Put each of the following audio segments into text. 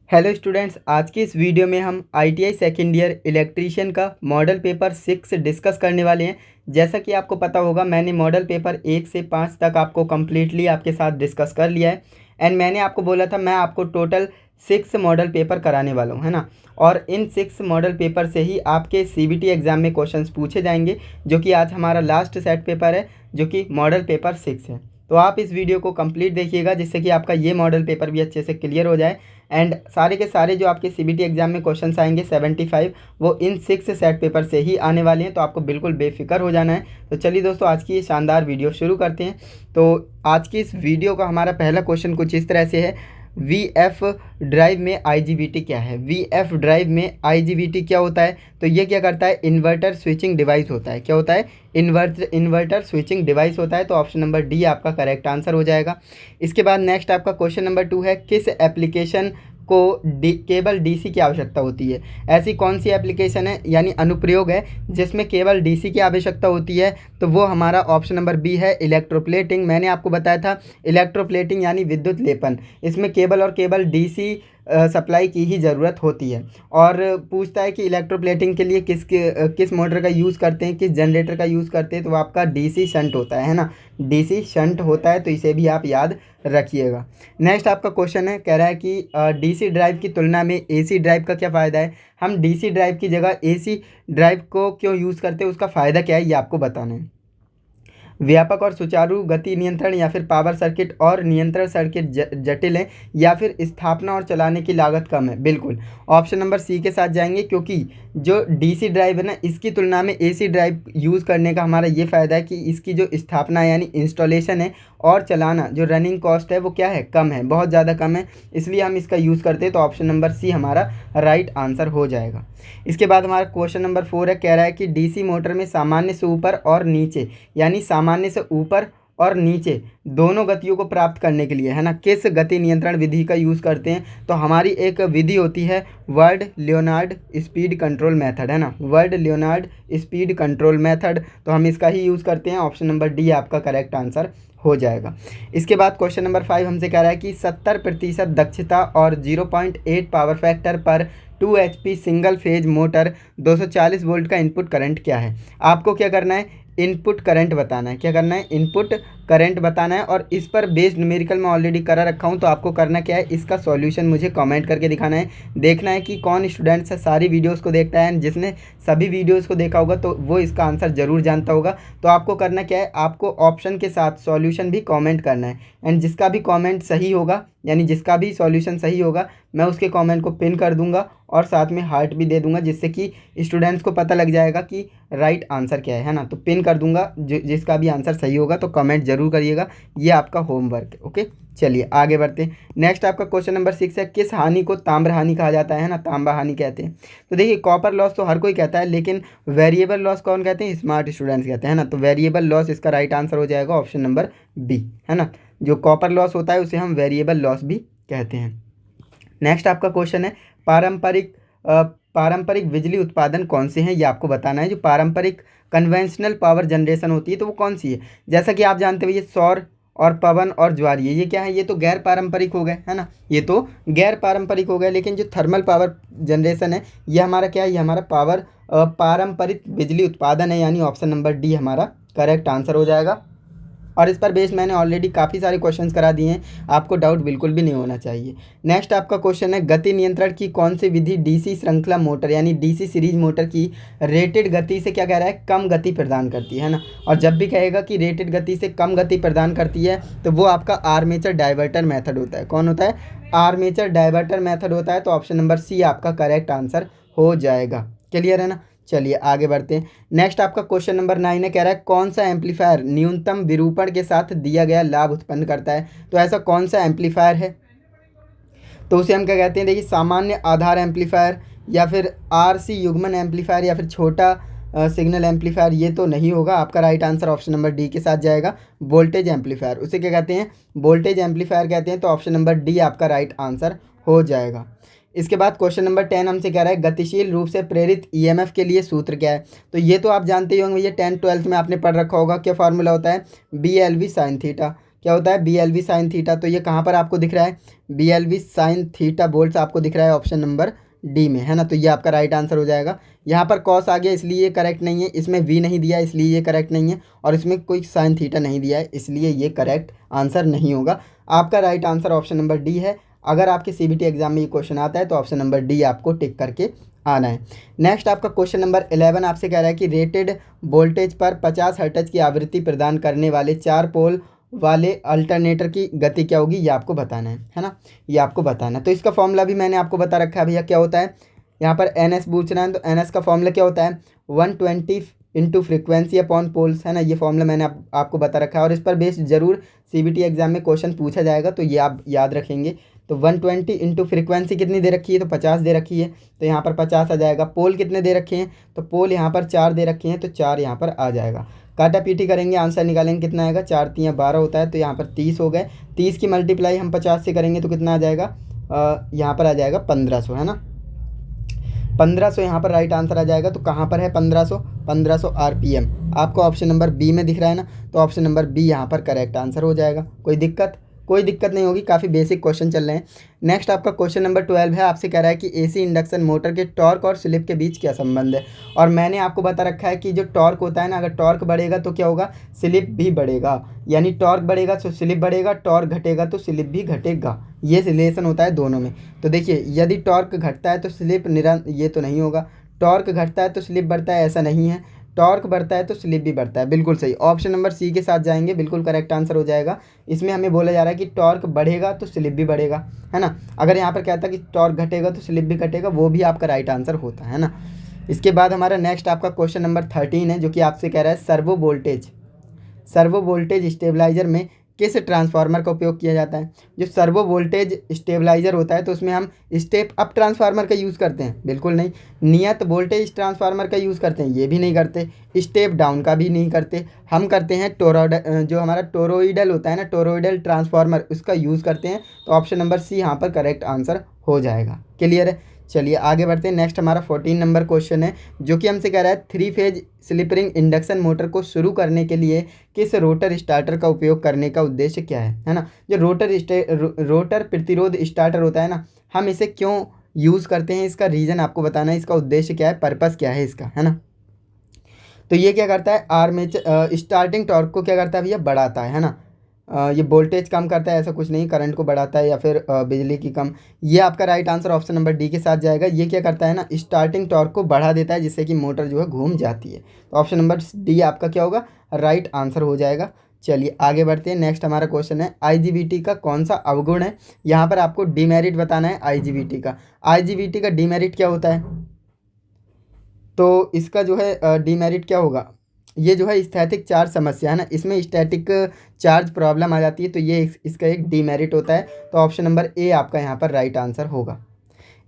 Hello students, आज की इस वीडियो में हम आईटीआई सेकेंड ईयर इलेक्ट्रीशियन का मॉडल पेपर 6 डिस्कस करने वाले हैं। जैसा कि आपको पता होगा, मैंने मॉडल पेपर 1 से 5 तक आपको कम्प्लीटली आपके साथ डिस्कस कर लिया है। एंड मैंने आपको बोला था मैं आपको टोटल 6 मॉडल पेपर कराने वाला हूँ, है ना। और इन 6 मॉडल पेपर से ही आपके सीबीटी एग्ज़ाम में क्वेश्चंस पूछे जाएंगे, जो कि आज हमारा लास्ट सेट पेपर है, जो कि मॉडल पेपर 6 है। तो आप इस वीडियो को कंप्लीट देखिएगा, जिससे कि आपका ये मॉडल पेपर भी अच्छे से क्लियर हो जाए। एंड सारे के सारे जो आपके सीबीटी एग्जाम में क्वेश्चंस आएंगे 75, वो इन 6 सेट पेपर से ही आने वाले हैं। तो आपको बिल्कुल बेफिक्र हो जाना है। तो चलिए दोस्तों, आज की ये शानदार वीडियो शुरू करते हैं। तो आज की इस वीडियो का हमारा पहला क्वेश्चन कुछ इस तरह से है, वी एफ ड्राइव में आईजीबीटी क्या है। वी एफ ड्राइव में आईजीबीटी क्या होता है? तो ये क्या करता है? इन्वर्टर स्विचिंग डिवाइस होता है। क्या होता है? इन्वर्टर स्विचिंग डिवाइस होता है। तो ऑप्शन नंबर डी आपका करेक्ट आंसर हो जाएगा। इसके बाद नेक्स्ट आपका क्वेश्चन नंबर 2 है, किस एप्लीकेशन को केवल डीसी की आवश्यकता होती है। ऐसी कौन सी एप्लीकेशन है, यानी अनुप्रयोग है, जिसमें केवल डीसी की आवश्यकता होती है? तो वो हमारा ऑप्शन नंबर बी है, इलेक्ट्रोप्लेटिंग। मैंने आपको बताया था इलेक्ट्रोप्लेटिंग यानी विद्युत लेपन। इसमें केवल और केवल डीसी सप्लाई की ही ज़रूरत होती है। और पूछता है कि इलेक्ट्रोप्लेटिंग के लिए किस मोटर का यूज़ करते हैं, किस जनरेटर का यूज़ करते हैं। तो आपका डीसी शंट होता है ना, डीसी शंट होता है। तो इसे भी आप याद रखिएगा। नेक्स्ट आपका क्वेश्चन है, कह रहा है कि डीसी ड्राइव की तुलना में एसी ड्राइव का क्या फ़ायदा है। हम डीसी ड्राइव की जगह एसी ड्राइव को क्यों यूज़ करते हैं, उसका फ़ायदा क्या है, ये आपको बताना है। व्यापक और सुचारू गति नियंत्रण, या फिर पावर सर्किट और नियंत्रण सर्किट जटिल है, या फिर स्थापना और चलाने की लागत कम है। बिल्कुल ऑप्शन नंबर सी के साथ जाएंगे, क्योंकि जो डीसी ड्राइव है ना, इसकी तुलना में एसी ड्राइव यूज़ करने का हमारा ये फ़ायदा है कि इसकी जो स्थापना यानी इंस्टॉलेशन है और चलाना जो रनिंग कॉस्ट है, वो क्या है, कम है, बहुत ज़्यादा कम है। इसलिए हम इसका यूज़ करते हैं। तो ऑप्शन नंबर सी हमारा राइट आंसर हो जाएगा। इसके बाद हमारा क्वेश्चन नंबर 4 है, कह रहा है कि डीसी मोटर में सामान्य से ऊपर और नीचे, यानी सामान्य से ऊपर और नीचे दोनों गतियों को प्राप्त करने के लिए, है ना, किस गति नियंत्रण विधि का यूज़ करते हैं। तो हमारी एक विधि होती है world Leonard speed control method, है ना, world Leonard speed control method. तो हम इसका ही यूज़ करते हैं। ऑप्शन नंबर डी आपका करेक्ट आंसर हो जाएगा। इसके बाद क्वेश्चन नंबर 5 हमसे कह रहा है कि 70% दक्षता और 0.8 पावर फैक्टर पर 2 HP single phase motor 240 volt का इनपुट करंट क्या है। आपको क्या करना है, इनपुट करंट बताना है। क्या करना है, इनपुट करंट बताना है। और इस पर बेस्ड न्यूमेरिकल मैं ऑलरेडी करा रखा हूँ। तो आपको करना क्या है, इसका सॉल्यूशन मुझे कमेंट करके दिखाना है। देखना है कि कौन स्टूडेंट्स सारी वीडियोस को देखता है, जिसने सभी वीडियोस को देखा होगा तो वो इसका आंसर ज़रूर जानता होगा। तो आपको करना क्या है, आपको ऑप्शन के साथ सॉल्यूशन भी कमेंट करना है। एंड जिसका भी कमेंट सही होगा, यानी जिसका भी सॉल्यूशन सही होगा, मैं उसके कमेंट को पिन कर दूंगा और साथ में हार्ट भी दे दूंगा, जिससे कि स्टूडेंट्स को पता लग जाएगा कि राइट आंसर क्या है ना। तो पिन कर दूंगा, जिसका भी आंसर सही होगा तो कमेंट जरूर करिएगा। ये आपका होमवर्क है। ओके, चलिए आगे बढ़ते हैं। नेक्स्ट आपका क्वेश्चन नंबर 6 है, किस हानि को ताम्र हानि कहा जाता है ना, तांबा हानि कहते हैं। तो देखिए, कॉपर लॉस तो हर कोई कहता है, लेकिन वेरिएबल लॉस कौन कहते हैं, स्मार्ट स्टूडेंट्स कहते हैं ना। तो वेरिएबल लॉस इसका राइट आंसर हो जाएगा, ऑप्शन नंबर बी, है ना। जो कॉपर लॉस होता है उसे हम वेरिएबल लॉस भी कहते हैं। नेक्स्ट आपका क्वेश्चन है, पारंपरिक बिजली उत्पादन कौन से हैं, ये आपको बताना है। जो पारंपरिक कन्वेंशनल पावर जनरेशन होती है, तो वो कौन सी है। जैसा कि आप जानते हो, ये सौर और पवन और ज्वारीय, ये क्या है, ये तो गैर पारंपरिक हो गए, है ना, ये तो गैर पारंपरिक हो गए। लेकिन जो थर्मल पावर जनरेशन है, ये हमारा क्या है, ये हमारा पारंपरिक बिजली उत्पादन है, यानी ऑप्शन नंबर डी हमारा करेक्ट आंसर हो जाएगा। और इस पर बेस मैंने ऑलरेडी काफ़ी सारे क्वेश्चंस करा दिए हैं, आपको डाउट बिल्कुल भी नहीं होना चाहिए। नेक्स्ट आपका क्वेश्चन है, गति नियंत्रण की कौन सी विधि डीसी श्रृंखला मोटर यानी डीसी सीरीज मोटर की रेटेड गति से क्या कह रहा है, कम गति प्रदान करती है ना। और जब भी कहेगा कि रेटेड गति से कम गति प्रदान करती है, तो वो आपका आर्मेचर डाइवर्टर मेथड होता है। कौन होता है, आर्मेचर डाइवर्टर मेथड होता है। तो ऑप्शन नंबर सी आपका करेक्ट आंसर हो जाएगा। क्लियर है ना। चलिए आगे बढ़ते हैं। नेक्स्ट आपका क्वेश्चन नंबर 9 है, कह रहा है कौन सा एम्पलीफायर न्यूनतम विरूपण के साथ दिया गया लाभ उत्पन्न करता है। तो ऐसा कौन सा एम्पलीफायर है, तो उसे हम क्या कहते हैं, देखिए, सामान्य आधार एम्पलीफायर, या फिर आरसी युग्मन एम्पलीफायर, या फिर छोटा सिग्नल एम्पलीफायर। ये तो नहीं होगा। आपका right answer option number D के साथ जाएगा, वोल्टेज एम्पलीफायर। उसे क्या कहते हैं, वोल्टेज एम्पलीफायर कहते हैं। तो ऑप्शन नंबर डी आपका राइट आंसर हो जाएगा। इसके बाद क्वेश्चन नंबर 10 हमसे कह रहा है, गतिशील रूप से प्रेरित ईएमएफ के लिए सूत्र क्या है। तो ये तो आप जानते ही होंगे, ये 10th 12th में आपने पढ़ रखा होगा। क्या फार्मूला होता है, BLV sin थीटा। क्या होता है BLV साइन थीटा। तो ये कहाँ पर आपको दिख रहा है, BLV साइन थीटा वोल्ट्स आपको दिख रहा है ऑप्शन नंबर डी में, है ना। तो ये आपका राइट आंसर हो जाएगा। यहाँ पर कॉस आ गया इसलिए ये करेक्ट नहीं है, इसमें वी नहीं दिया इसलिए ये करेक्ट नहीं है, और इसमें कोई साइन थीटा नहीं दिया है इसलिए ये करेक्ट आंसर नहीं होगा। आपका right answer option number D है। अगर आपके CBT एग्जाम में ये क्वेश्चन आता है तो ऑप्शन नंबर डी आपको टिक करके आना है। नेक्स्ट आपका क्वेश्चन नंबर 11 आपसे कह रहा है कि रेटेड वोल्टेज पर 50 हर्ट्ज की आवृत्ति प्रदान करने वाले 4 पोल वाले अल्टरनेटर की गति क्या होगी, ये आपको बताना है ना, ये आपको बताना है। तो इसका फॉर्मूला भी मैंने आपको बता रखा है भैया, क्या होता है यहाँ पर NS पूछना है, तो NS का फॉर्मूला क्या होता है 120 इंटू फ्रिक्वेंसी अपॉन पोल्स, है ना। ये फॉर्मूला मैंने आपको बता रखा है और इस पर बेस्ड जरूर CBT एग्जाम में क्वेश्चन पूछा जाएगा, तो ये आप याद रखेंगे। तो 120 इंटू फ्रिक्वेंसी कितनी दे रखी है, तो 50 दे रखी है, तो यहाँ पर 50 आ जाएगा। पोल कितने दे रखे हैं, तो पोल यहाँ पर 4 दे रखे हैं, तो 4 यहाँ पर आ जाएगा। काटा पीटी करेंगे, आंसर निकालेंगे, कितना आएगा 4 3 12 होता है, तो यहाँ पर 30 हो गए। 30 की मल्टीप्लाई हम 50 से करेंगे तो कितना आ जाएगा, यहाँ पर आ जाएगा 1500, है ना। 1500 यहाँ पर राइट आंसर आ जाएगा। तो कहाँ पर है 1500 RPM आपको ऑप्शन नंबर बी में दिख रहा है ना, तो ऑप्शन नंबर बी यहाँ पर करेक्ट आंसर हो जाएगा। कोई दिक्कत नहीं होगी, काफ़ी बेसिक क्वेश्चन चल रहे हैं। नेक्स्ट आपका क्वेश्चन नंबर 12 है, आपसे कह रहा है कि AC इंडक्शन मोटर के टॉर्क और स्लिप के बीच क्या संबंध है। और मैंने आपको बता रखा है कि जो टॉर्क होता है ना, अगर टॉर्क बढ़ेगा तो क्या होगा, स्लिप भी बढ़ेगा, यानी टॉर्क बढ़ेगा तो स्लिप बढ़ेगा, टॉर्क घटेगा तो स्लिप भी घटेगा, ये रिलेशन होता है दोनों में। तो देखिए यदि टॉर्क घटता है तो स्लिप ये तो नहीं होगा, टॉर्क घटता है तो स्लिप बढ़ता है, ऐसा नहीं है, टॉर्क बढ़ता है तो स्लिप भी बढ़ता है। बिल्कुल सही, ऑप्शन नंबर सी के साथ जाएंगे, बिल्कुल करेक्ट आंसर हो जाएगा। इसमें हमें बोला जा रहा है कि टॉर्क बढ़ेगा तो स्लिप भी बढ़ेगा, है ना। अगर यहाँ पर कहता है कि टॉर्क घटेगा तो स्लिप भी घटेगा, वो भी आपका राइट आंसर होता है ना। इसके बाद हमारा नेक्स्ट आपका क्वेश्चन नंबर 13 है, जो कि आपसे कह रहा है सर्वो वोल्टेज स्टेबलाइजर में किस ट्रांसफार्मर का उपयोग किया जाता है। जो सर्वो वोल्टेज स्टेबलाइजर होता है तो उसमें हम स्टेप अप ट्रांसफार्मर का यूज़ करते हैं, बिल्कुल नहीं। नियत वोल्टेज ट्रांसफार्मर का यूज़ करते हैं, ये भी नहीं करते। स्टेप डाउन का भी नहीं करते। हम करते हैं जो हमारा टोरोइडल होता है ना, टोरोइडल ट्रांसफार्मर, उसका यूज़ करते हैं। तो ऑप्शन नंबर सी यहाँ पर करेक्ट आंसर हो जाएगा। क्लियर है, चलिए आगे बढ़ते हैं। नेक्स्ट हमारा 14 नंबर क्वेश्चन है, जो कि हमसे कह रहा है 3 phase slip ring induction motor को शुरू करने के लिए किस रोटर स्टार्टर का उपयोग करने का उद्देश्य क्या है ना। जो रोटर प्रतिरोध स्टार्टर होता है ना, हम इसे क्यों यूज़ करते हैं, इसका रीज़न आपको बताना है, इसका उद्देश्य क्या है, पर्पस क्या है इसका, है ना। तो ये क्या करता है, आर्मेचर स्टार्टिंग टॉर्क को क्या करता है भैया, बढ़ाता है ना। ये वोल्टेज कम करता है ऐसा कुछ नहीं, करंट को बढ़ाता है या फिर बिजली की कम। ये आपका right answer option number D के साथ जाएगा। ये क्या करता है ना, स्टार्टिंग टॉर्क को बढ़ा देता है जिससे कि मोटर जो है घूम जाती है। तो ऑप्शन नंबर डी आपका क्या होगा, राइट आंसर हो जाएगा। चलिए आगे बढ़ते हैं। नेक्स्ट हमारा क्वेश्चन है, IGBT का कौन सा अवगुण है। यहाँ पर आपको डीमेरिट बताना है IGBT का। IGBT का डीमेरिट क्या होता है, तो इसका जो है डीमेरिट क्या होगा, ये जो है स्थैतिक चार्ज समस्या है ना, इसमें स्टैटिक चार्ज प्रॉब्लम आ जाती है, तो ये इसका एक डीमेरिट होता है। तो ऑप्शन नंबर ए आपका यहाँ पर राइट आंसर होगा।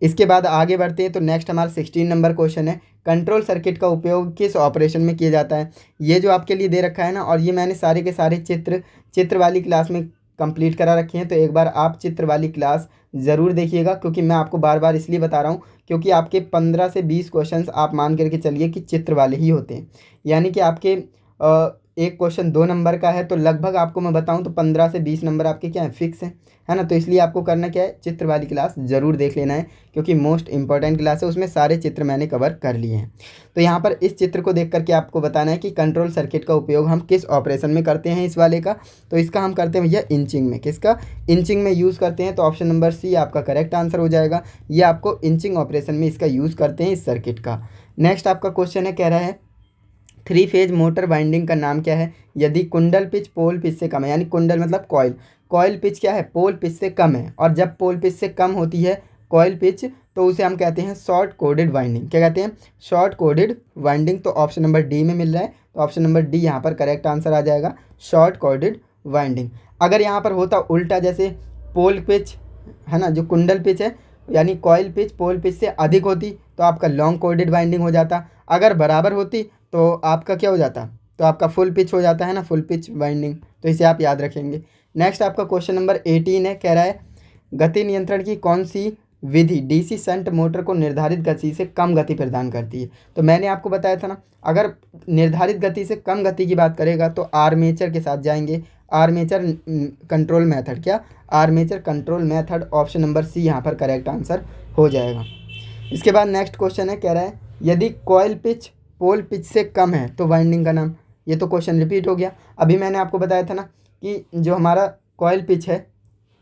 इसके बाद आगे बढ़ते हैं। तो नेक्स्ट हमारा 16 नंबर क्वेश्चन है, कंट्रोल सर्किट का उपयोग किस ऑपरेशन में किया जाता है। ये जो आपके लिए दे रखा है ना, और ये मैंने सारे के सारे चित्र वाली क्लास में कंप्लीट करा रखे हैं। तो एक बार आप चित्र वाली क्लास ज़रूर देखिएगा, क्योंकि मैं आपको बार बार इसलिए बता रहा हूँ क्योंकि आपके 15 से 20 क्वेश्चंस आप मान करके चलिए कि चित्र वाले ही होते हैं। यानी कि आपके एक क्वेश्चन 2 नंबर का है, तो लगभग आपको मैं बताऊं तो 15 से 20 नंबर आपके क्या है, फिक्स है ना। तो इसलिए आपको करना क्या है, चित्र वाली क्लास ज़रूर देख लेना है, क्योंकि मोस्ट इंपॉर्टेंट क्लास है, उसमें सारे चित्र मैंने कवर कर लिए हैं। तो यहाँ पर इस चित्र को देख करके आपको बताना है कि कंट्रोल सर्किट का उपयोग हम किस ऑपरेशन में करते हैं इस वाले का। तो इसका हम करते हैं भैया इंचिंग में। किसका, इंचिंग में यूज़ करते हैं। तो ऑप्शन नंबर सी आपका करेक्ट आंसर हो जाएगा। ये आपको इंचिंग ऑपरेशन में इसका यूज़ करते हैं इस सर्किट का। नेक्स्ट आपका क्वेश्चन है, कह रहा है 3 फेज मोटर वाइंडिंग का नाम क्या है यदि कुंडल पिच पोल पिच से कम है। यानी कुंडल मतलब कॉइल पिच क्या है, पोल पिच से कम है। और जब पोल पिच से कम होती है कॉइल पिच, तो उसे हम कहते हैं शॉर्ट कोडेड वाइंडिंग। क्या कहते हैं, शॉर्ट कोडेड वाइंडिंग। तो ऑप्शन नंबर डी में मिल रहा है, तो ऑप्शन नंबर डी यहाँ पर करेक्ट आंसर आ जाएगा, शॉर्ट कोडेड वाइंडिंग। अगर यहाँ पर होता उल्टा, जैसे पोल पिच है ना, जो कुंडल पिच है यानी कॉइल पिच पोल पिच से अधिक होती तो आपका लॉन्ग कोडेड वाइंडिंग हो जाता। अगर बराबर होती तो आपका क्या हो जाता, तो आपका फुल पिच हो जाता है ना, फुल पिच वाइंडिंग। तो इसे आप याद रखेंगे। नेक्स्ट आपका क्वेश्चन नंबर 18 है, कह रहा है गति नियंत्रण की कौन सी विधि डीसी शंट मोटर को निर्धारित गति से कम गति प्रदान करती है। तो मैंने आपको बताया था ना, अगर निर्धारित गति से कम गति की बात करेगा तो आर्मेचर के साथ जाएंगे। आर्मेचर कंट्रोल मेथड, क्या armature control method, option number C यहाँ पर करेक्ट आंसर हो जाएगा। इसके बाद नेक्स्ट क्वेश्चन है, कह रहा है यदि कॉइल पिच पोल पिच से कम है तो वाइंडिंग का नाम। ये तो क्वेश्चन रिपीट हो गया। अभी मैंने आपको बताया था ना कि जो हमारा कॉइल पिच है,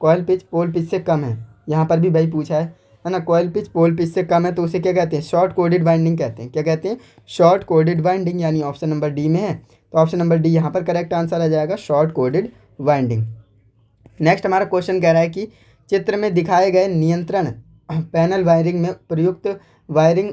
कॉइल पिच पोल पिच से कम है, यहाँ पर भी भाई पूछा है ना, कॉइल पिच पोल पिच से कम है तो उसे क्या कहते हैं, शॉर्ट कोडेड वाइंडिंग कहते हैं। क्या कहते हैं, शॉर्ट कोडेड वाइंडिंग, यानी ऑप्शन नंबर डी में है, तो ऑप्शन नंबर डी यहाँ पर करेक्ट आंसर आ जाएगा, शॉर्ट कोडेड वाइंडिंग। नेक्स्ट हमारा क्वेश्चन कह रहा है कि चित्र में दिखाए गए नियंत्रण पैनल वायरिंग में प्रयुक्त वायरिंग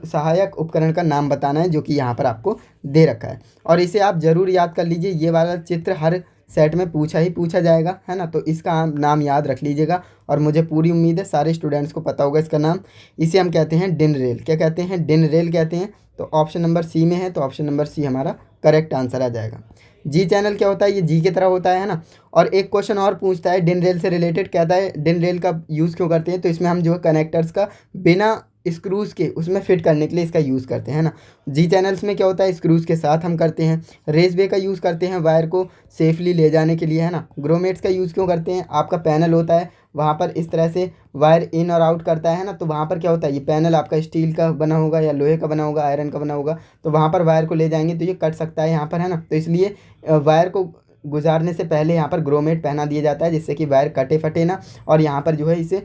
सहायक उपकरण का नाम बताना है, जो कि यहाँ पर आपको दे रखा है। और इसे आप ज़रूर याद कर लीजिए, ये वाला चित्र हर सेट में पूछा जाएगा, है ना, तो इसका नाम याद रख लीजिएगा। और मुझे पूरी उम्मीद है सारे स्टूडेंट्स को पता होगा इसका नाम। इसे हम कहते हैं डिन रेल। क्या कहते हैं, डिन रेल कहते हैं। तो ऑप्शन नंबर सी में है, तो ऑप्शन नंबर सी हमारा करेक्ट आंसर आ जाएगा। जी चैनल क्या होता है, ये जी की तरह होता है ना। और एक क्वेश्चन और पूछता है डिन रेल से रिलेटेड, कहता है डिन रेल का यूज़ क्यों करते हैं, तो इसमें हम जो है कनेक्टर्स का बिना स्क्रूज़ के उसमें फिट करने के लिए इसका यूज़ करते हैं ना। जी चैनल्स में क्या होता है, स्क्रूज़ के साथ हम करते हैं। रेसबे का यूज़ करते हैं वायर को सेफली ले जाने के लिए, है ना। ग्रोमेट्स का यूज़ क्यों करते हैं, आपका पैनल होता है वहाँ पर इस तरह से वायर इन और आउट करता है ना, तो वहाँ पर क्या होता है, ये पैनल आपका स्टील का बना होगा या लोहे का बना होगा, आयरन का बना होगा, तो वहाँ पर वायर को ले जाएंगे तो ये कट सकता है यहाँ पर, है ना। तो इसलिए वायर को गुजारने से पहले यहाँ पर ग्रोमेट पहना दिया जाता है, जिससे कि वायर कटे फटे ना, और यहाँ पर जो है इसे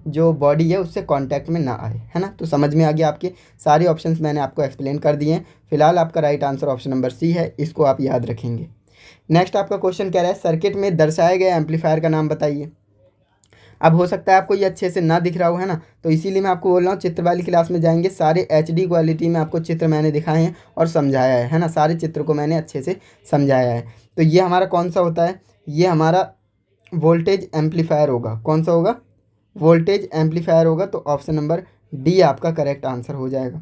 जो बॉडी है उससे कांटेक्ट में ना आए, है ना। तो समझ में आ गया, आपके सारे ऑप्शंस मैंने आपको एक्सप्लेन कर दिए हैं। फिलहाल आपका right answer option number C है, इसको आप याद रखेंगे। नेक्स्ट आपका क्वेश्चन कह रहा है सर्किट में दर्शाए गए एम्पलीफायर का नाम बताइए। अब हो सकता है आपको ये अच्छे से ना दिख रहा हो, है ना, तो इसीलिए मैं आपको बोल रहा हूँ चित्र वाली क्लास में जाएंगे, सारे HD क्वालिटी में आपको चित्र मैंने दिखाए हैं और समझाया है ना, सारे चित्र को मैंने अच्छे से समझाया है। तो ये हमारा कौन सा होता है, ये हमारा वोल्टेज एम्पलीफायर होगा। कौन सा होगा, वोल्टेज एम्पलीफायर होगा, तो ऑप्शन नंबर डी आपका करेक्ट आंसर हो जाएगा।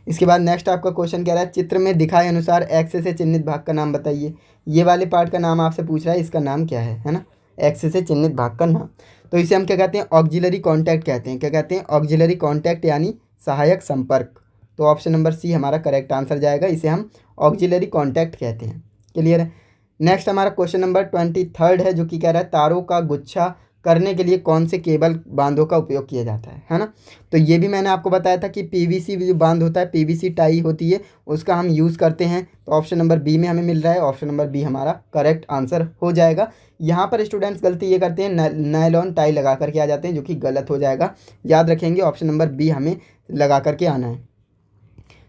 इसके बाद नेक्स्ट आपका क्वेश्चन कह रहा है चित्र में दिखाए अनुसार एक्स से चिन्हित भाग का नाम बताइए। ये वाले पार्ट का नाम आपसे पूछ रहा है, इसका नाम क्या है ना, एक्स से चिन्हित भाग का नाम। तो इसे हम क्या कहते हैं, ऑक्सिलरी कॉन्टैक्ट कहते हैं। क्या कहते हैं, ऑक्सिलरी कॉन्टैक्ट यानी सहायक संपर्क। तो ऑप्शन नंबर सी हमारा करेक्ट आंसर जाएगा, इसे हम ऑक्सिलरी कॉन्टैक्ट कहते हैं। क्लियर है। नेक्स्ट हमारा क्वेश्चन नंबर 23 है, जो कि कह रहा है तारों का गुच्छा करने के लिए कौन से केबल बांधों का उपयोग किया जाता है ना। तो ये भी मैंने आपको बताया था कि PVC जो बांध होता है, PVC टाई होती है, उसका हम यूज़ करते हैं। तो ऑप्शन नंबर बी में हमें मिल रहा है, ऑप्शन नंबर बी हमारा करेक्ट आंसर हो जाएगा। यहाँ पर स्टूडेंट्स गलती ये करते हैं, नायलॉन टाई लगा करके आ जाते हैं, जो कि गलत हो जाएगा। याद रखेंगे ऑप्शन नंबर बी हमें लगा करके आना है।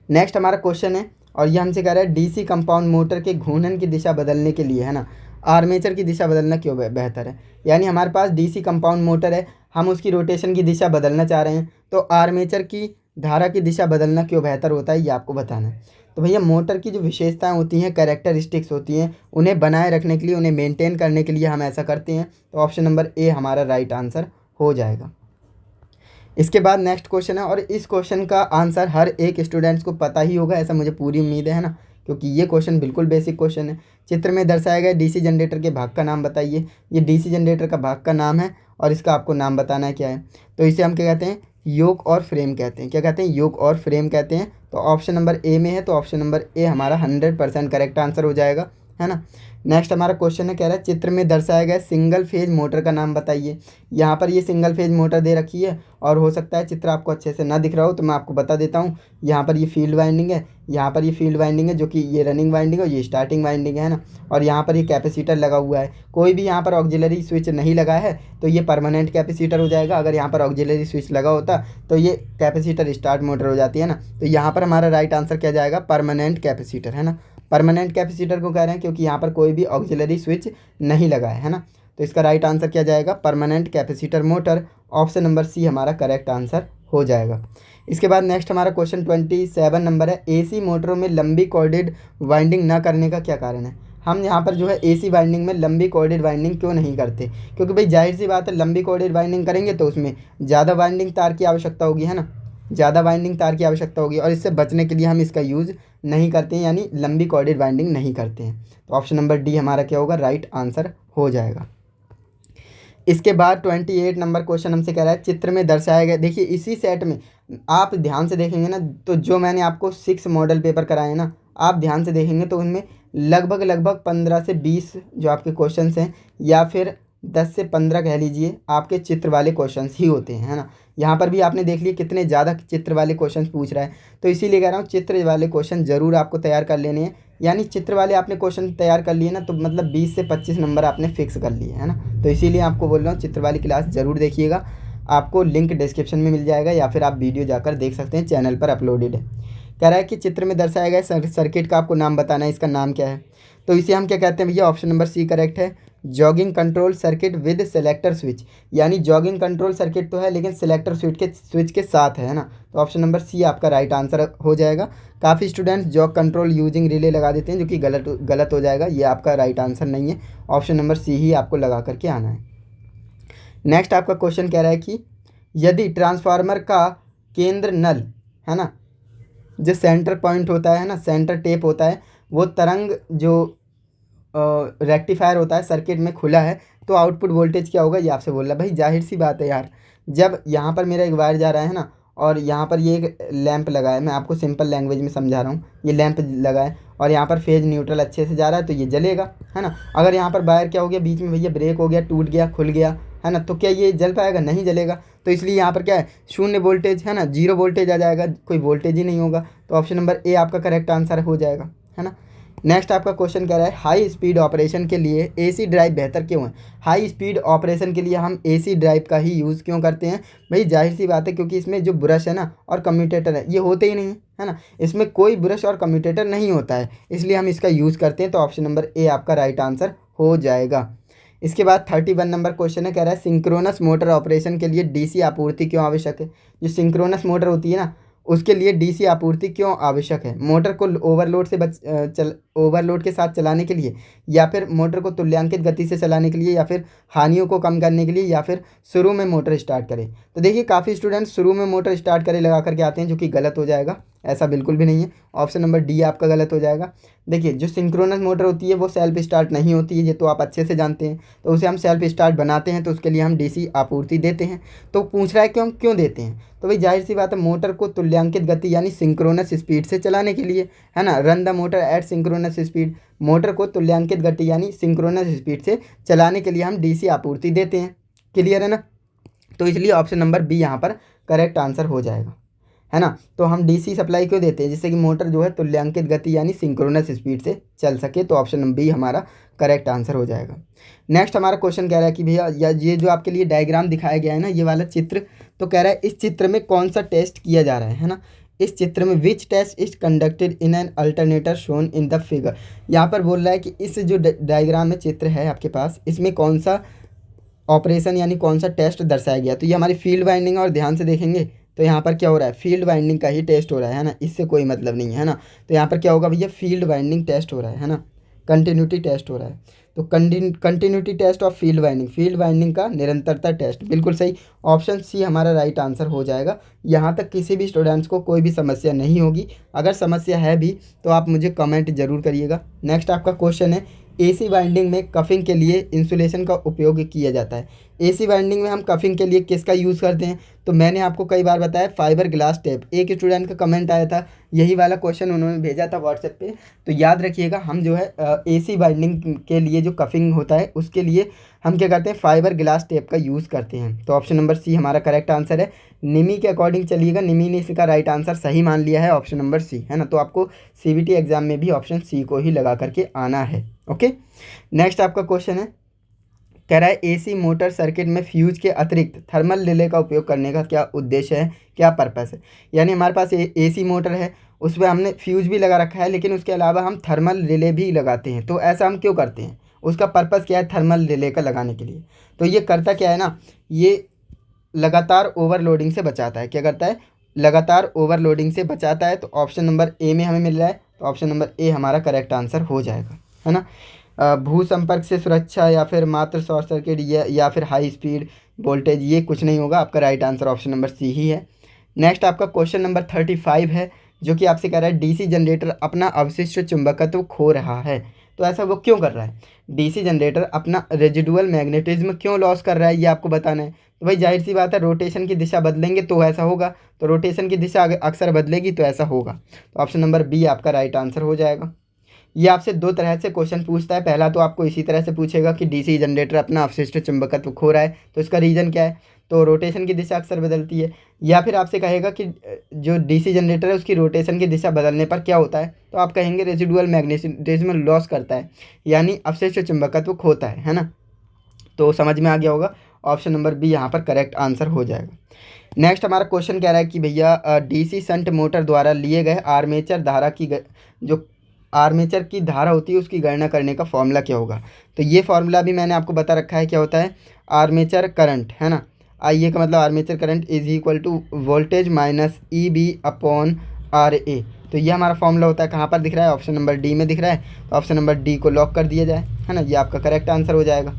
नेक्स्ट हमारा क्वेश्चन है, और ये हमसे कह रहा है DC कंपाउंड मोटर के घूर्णन की दिशा बदलने के लिए, है ना, आर्मेचर की दिशा बदलना क्यों बेहतर है। यानी हमारे पास DC कंपाउंड मोटर है, हम उसकी रोटेशन की दिशा बदलना चाह रहे हैं, तो आर्मेचर की धारा की दिशा बदलना क्यों बेहतर होता है, ये आपको बताना है। तो भैया मोटर की जो विशेषताएं होती हैं, कैरेक्टरिस्टिक्स होती हैं, उन्हें बनाए रखने के लिए, उन्हें मेंटेन करने के लिए हम ऐसा करते हैं। तो ऑप्शन नंबर ए हमारा राइट आंसर हो जाएगा। इसके बाद नेक्स्ट क्वेश्चन है, और इस क्वेश्चन का आंसर हर एक स्टूडेंट्स को पता ही होगा, ऐसा मुझे पूरी उम्मीद है ना, क्योंकि ये क्वेश्चन बिल्कुल बेसिक क्वेश्चन है। चित्र में दर्शाया गया DC जनरेटर के भाग का नाम बताइए। ये DC जनरेटर का भाग का नाम है, और इसका आपको नाम बताना है क्या है। तो इसे हम क्या कहते हैं, योक और फ्रेम कहते हैं। क्या कहते हैं, योक और फ्रेम कहते हैं। तो ऑप्शन नंबर ए में है, तो ऑप्शन नंबर ए हमारा 100% करेक्ट आंसर हो जाएगा, है ना। नेक्स्ट हमारा क्वेश्चन है, कह रहा है चित्र में दर्शाया गया सिंगल फेज मोटर का नाम बताइए। यहाँ पर ये सिंगल फेज मोटर दे रखी है, और हो सकता है चित्र आपको अच्छे से ना दिख रहा हो, तो मैं आपको बता देता हूँ। यहाँ पर ये फील्ड वाइंडिंग है, यहाँ पर ये फील्ड वाइंडिंग है, जो कि ये रनिंग वाइंडिंग है, ये स्टार्टिंग वाइंडिंग है ना। और यहाँ पर ये कैपेसिटर लगा हुआ है। कोई भी यहाँ पर ऑक्सिलरी स्विच नहीं लगा है तो ये परमानेंट कैपेसिटर हो जाएगा। अगर यहाँ पर ऑक्सिलरी स्विच लगा होता तो ये कैपेसिटर स्टार्ट मोटर हो जाती है ना। तो यहाँ पर हमारा राइट आंसर क्या जाएगा, परमानेंट कैपेसिटर, है ना। परमानेंट कैपेसिटर को कह रहे हैं क्योंकि यहाँ पर कोई भी ऑक्सिलरी स्विच नहीं लगा है ना। तो इसका राइट आंसर क्या जाएगा, permanent capacitor motor. Option number C हमारा करेक्ट आंसर हो जाएगा। इसके बाद नेक्स्ट हमारा क्वेश्चन 27 नंबर है, AC मोटरों में लंबी कॉर्डेड वाइंडिंग ना करने का क्या कारण है। हम यहाँ पर जो है AC वाइंडिंग में लंबी कॉर्डेड वाइंडिंग क्यों नहीं करते, क्योंकि भाई जाहिर सी बात है, लंबी कॉर्डेड वाइंडिंग करेंगे तो उसमें ज़्यादा वाइंडिंग तार की आवश्यकता होगी, है ना, ज़्यादा वाइंडिंग तार की आवश्यकता होगी, और इससे बचने के लिए हम इसका यूज़ नहीं करते हैं, यानी लंबी कॉर्डेड वाइंडिंग नहीं करते हैं। तो ऑप्शन नंबर डी हमारा क्या होगा, राइट आंसर हो जाएगा। इसके बाद 28 नंबर क्वेश्चन हमसे कह रहा है चित्र में दर्शाया गया। देखिए इसी सेट में आप ध्यान से देखेंगे ना, तो जो मैंने आपको 6 मॉडल पेपर कराए हैं ना, आप ध्यान से देखेंगे तो उनमें लगभग 15 से 20 जो आपके क्वेश्चंस हैं, या फिर 10 से 15 कह लीजिए, आपके चित्र वाले क्वेश्चंस ही होते हैं, है ना। यहाँ पर भी आपने देख लिया कितने ज़्यादा चित्र वाले क्वेश्चन पूछ रहा है, तो इसीलिए कह रहा हूँ चित्र वाले क्वेश्चन ज़रूर आपको तैयार कर लेने हैं। यानी चित्र वाले आपने क्वेश्चन तैयार कर लिए ना, तो मतलब 20 से 25 नंबर आपने फिक्स कर लिए, है ना। तो इसीलिए आपको बोल रहा हूँ चित्र वाली क्लास ज़रूर देखिएगा। आपको लिंक डिस्क्रिप्शन में मिल जाएगा, या फिर आप वीडियो जाकर देख सकते हैं, चैनल पर अपलोडेड है। कह रहा है कि चित्र में दर्शाया गया सर्किट का आपको नाम बताना है, इसका नाम क्या है। तो इसे हम क्या कहते हैं भैया, ऑप्शन नंबर सी करेक्ट है, jogging control circuit with selector switch. यानी जॉगिंग कंट्रोल सर्किट तो है, लेकिन सेलेक्टर स्विच के साथ है ना। तो ऑप्शन नंबर सी आपका राइट आंसर हो जाएगा। काफ़ी students jog control using relay लगा देते हैं, जो कि गलत हो जाएगा, ये आपका राइट आंसर नहीं है। ऑप्शन नंबर सी ही आपको लगा करके आना है। नेक्स्ट आपका क्वेश्चन कह रहा है कि यदि ट्रांसफार्मर का केंद्र नल, है ना, जो सेंटर पॉइंट होता है ना, सेंटर टेप होता है, वो तरंग जो रेक्टिफायर होता है सर्किट में खुला है, तो आउटपुट वोल्टेज क्या होगा, ये आपसे बोल रहा है। भाई जाहिर सी बात है यार, जब यहाँ पर मेरा एक वायर जा रहा है ना, और यहाँ पर ये एक लैंप लगा है, मैं आपको सिंपल लैंग्वेज में समझा रहा हूँ, ये लैंप लगा है और यहाँ पर फेज न्यूट्रल अच्छे से जा रहा है, तो ये जलेगा, है ना। अगर यहाँ पर वायर क्या हो गया, बीच में भैया ब्रेक हो गया, टूट गया, खुल गया, है ना, तो क्या ये जल पाएगा, नहीं जलेगा। तो इसलिए यहाँ पर क्या है, शून्य वोल्टेज, है ना, जीरो वोल्टेज आ जाएगा, कोई वोल्टेज ही नहीं होगा। तो ऑप्शन नंबर ए आपका करेक्ट आंसर हो जाएगा, है ना। नेक्स्ट आपका क्वेश्चन कह रहा है हाई स्पीड ऑपरेशन के लिए एसी ड्राइव बेहतर क्यों है। हाई स्पीड ऑपरेशन के लिए हम एसी ड्राइव का ही यूज़ क्यों करते हैं। भाई जाहिर सी बात है, क्योंकि इसमें जो ब्रश है ना और कम्यूटेटर है, ये होते ही नहीं है ना, इसमें कोई ब्रश और कम्यूटेटर नहीं होता है, इसलिए हम इसका यूज़ करते हैं। तो ऑप्शन नंबर ए आपका राइट आंसर हो जाएगा। इसके बाद 31 नंबर क्वेश्चन है, कह रहा है सिंक्रोनस मोटर ऑपरेशन के लिए डीसी आपूर्ति क्यों आवश्यक है। जो सिंक्रोनस मोटर होती है ना, उसके लिए डीसी आपूर्ति क्यों आवश्यक है। मोटर को ओवरलोड के साथ चलाने के लिए, या फिर मोटर को तुल्यांकित गति से चलाने के लिए, या फिर हानियों को कम करने के लिए, या फिर शुरू में मोटर स्टार्ट करें। तो देखिए काफ़ी स्टूडेंट्स शुरू में मोटर स्टार्ट करें लगा करके आते हैं, जो कि गलत हो जाएगा, ऐसा बिल्कुल भी नहीं है। ऑप्शन नंबर डी आपका गलत हो जाएगा। देखिए जो सिंक्रोनस मोटर होती है वो सेल्फ स्टार्ट नहीं होती है, ये तो आप अच्छे से जानते हैं। तो उसे हम सेल्फ स्टार्ट बनाते हैं, तो उसके लिए हम डीसी आपूर्ति देते हैं। तो पूछ रहा है कि हम क्यों देते हैं, तो भाई जाहिर सी बात है, मोटर को तुल्यांकित गति यानी सिंक्रोनस स्पीड से चलाने के लिए, है ना। Run the motor at synchronous speed, motor को तुल्यांकित गति यानी सिंक्रोनस स्पीड से चलाने के लिए हम डीसी आपूर्ति देते हैं। क्लियर है ना। तो इसलिए ऑप्शन नंबर बी यहाँ पर करेक्ट आंसर हो जाएगा, है ना। तो हम डीसी सप्लाई क्यों देते हैं, जिससे कि मोटर जो है तुल्यांकित गति यानी सिंक्रोनस स्पीड से चल सके। तो ऑप्शन नंबर बी हमारा करेक्ट आंसर हो जाएगा। नेक्स्ट हमारा क्वेश्चन कह रहा है कि भैया ये जो आपके लिए डायग्राम दिखाया गया है ना, ये वाला चित्र, तो कह रहा है इस चित्र में कौन सा टेस्ट किया जा रहा है ना। इस चित्र में which test is conducted in an alternator shown in the figure. यहाँ पर बोल रहा है कि इस जो डायग्राम में चित्र है आपके पास, इसमें कौन सा ऑपरेशन यानी कौन सा टेस्ट दर्शाया गया। तो ये हमारी फील्ड वाइंडिंग, और ध्यान से देखेंगे तो यहाँ पर क्या हो रहा है, फील्ड वाइंडिंग का ही टेस्ट हो रहा है ना, इससे कोई मतलब नहीं है ना। तो यहाँ पर क्या होगा भैया, फील्ड वाइंडिंग टेस्ट हो रहा है ना, कंटिन्यूटी टेस्ट हो रहा है। तो continuity test of field winding का निरंतरता टेस्ट, बिल्कुल सही। ऑप्शन सी हमारा राइट आंसर हो जाएगा। यहाँ तक किसी भी स्टूडेंट्स को कोई भी समस्या नहीं होगी। अगर समस्या है भी तो आप मुझे कमेंट जरूर करिएगा। नेक्स्ट आपका क्वेश्चन है एसी वाइंडिंग में कफिंग के लिए इंसुलेशन का उपयोग किया जाता है। एसी वाइंडिंग में हम कफिंग के लिए किसका यूज़ करते हैं, तो मैंने आपको कई बार बताया फाइबर ग्लास टेप। एक स्टूडेंट का कमेंट आया था, यही वाला क्वेश्चन उन्होंने भेजा था व्हाट्सएप पे। तो याद रखिएगा, हम जो है एसी वाइंडिंग के लिए जो कफिंग होता है उसके लिए हम क्या करते हैं, फाइबर ग्लास टेप का यूज़ करते हैं। तो ऑप्शन नंबर सी हमारा करेक्ट आंसर है। निमी के अकॉर्डिंग चलिएगा, निमी ने इसका राइट आंसर सही मान लिया है, ऑप्शन नंबर सी, है ना। तो आपको सीबीटी एग्जाम में भी ऑप्शन सी को ही लगा करके आना है। ओके, नेक्स्ट आपका क्वेश्चन है, कह रहा है एसी मोटर सर्किट में फ्यूज के अतिरिक्त थर्मल रिले का उपयोग करने का क्या उद्देश्य है, क्या पर्पस है। यानी हमारे पास एसी मोटर है, उसमें हमने फ्यूज भी लगा रखा है, लेकिन उसके अलावा हम थर्मल रिले भी लगाते हैं। तो ऐसा हम क्यों करते हैं, उसका पर्पस क्या है थर्मल रिले का लगाने के लिए। तो ये करता क्या है ना, ये लगातार ओवरलोडिंग से बचाता है। क्या करता है, लगातार ओवरलोडिंग से बचाता है। तो ऑप्शन नंबर ए में हमें मिल रहा है, तो ऑप्शन नंबर ए हमारा करेक्ट आंसर हो जाएगा, है ना। भू संपर्क से सुरक्षा, या फिर मात्र शॉर्ट सर्किट, या फिर हाई स्पीड वोल्टेज, ये कुछ नहीं होगा। आपका right answer option number C ही है। नेक्स्ट आपका क्वेश्चन नंबर 35 है, जो कि आपसे कह रहा है डीसी जनरेटर अपना अवशिष्ट चुंबकत्व खो रहा है। तो ऐसा वो क्यों कर रहा है, डीसी जनरेटर अपना रेजिडुअल मैग्नेटिज्म क्यों लॉस कर रहा है, ये आपको बताना है। तो भाई जाहिर सी बात है, रोटेशन की दिशा बदलेंगे तो ऐसा होगा, तो रोटेशन की दिशा अक्सर बदलेगी तो ऐसा होगा। तो ऑप्शन नंबर बी आपका राइट आंसर हो जाएगा। ये आपसे दो तरह से क्वेश्चन पूछता है। पहला तो आपको इसी तरह से पूछेगा कि डीसी जनरेटर अपना अवशिष्ट चुंबकत्व खो रहा है, तो इसका रीज़न क्या है, तो रोटेशन की दिशा अक्सर बदलती है। या फिर आपसे कहेगा कि जो डीसी जनरेटर है उसकी रोटेशन की दिशा बदलने पर क्या होता है, तो आप कहेंगे रेजिडुअल मैग्नेटिज्म लॉस करता है, यानी अवशिष्ट चुंबकत्व खोता है ना। तो समझ में आ गया होगा, ऑप्शन नंबर बी यहाँ पर करेक्ट आंसर हो जाएगा। नेक्स्ट हमारा क्वेश्चन कह रहा है कि भैया डीसी शंट मोटर द्वारा लिए गए आर्मेचर धारा की जो आर्मेचर की धारा होती है उसकी गणना करने का फॉर्मूला क्या होगा। तो ये फॉर्मूला भी मैंने आपको बता रखा है क्या होता है, आर्मेचर करंट है ना। आइए का मतलब armature current is equal to voltage minus E B upon R A. तो ये हमारा फॉर्मूला होता है, कहाँ पर दिख रहा है, ऑप्शन नंबर डी में दिख रहा है। तो ऑप्शन नंबर डी को लॉक कर दिया जाए, है ना, ये आपका करेक्ट आंसर हो जाएगा।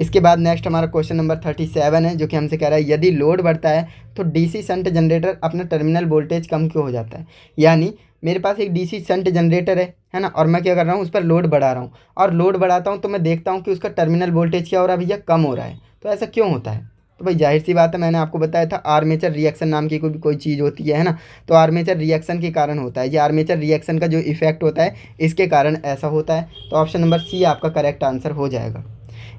इसके बाद नेक्स्ट हमारा क्वेश्चन नंबर 37 है, जो कि हमसे कह रहा है यदि लोड बढ़ता है तो डीसी शंट जनरेटर अपना टर्मिनल वोल्टेज कम क्यों हो जाता है। यानी मेरे पास एक डीसी शंट जनरेटर है ना, और मैं क्या कर रहा हूँ, उस पर लोड बढ़ा रहा हूँ, और लोड बढ़ाता हूँ तो मैं देखता हूँ कि उसका टर्मिनल वोल्टेज क्या हो रहा है भैया, कम हो रहा है। तो ऐसा क्यों होता है, तो भाई जाहिर सी बात है, मैंने आपको बताया था आर्मेचर रिएक्शन नाम की कोई चीज़ होती है ना। तो आर्मेचर रिएक्शन के कारण होता है, ये आर्मेचर रिएक्शन का जो इफेक्ट होता है इसके कारण ऐसा होता है। तो ऑप्शन नंबर सी आपका करेक्ट आंसर हो जाएगा।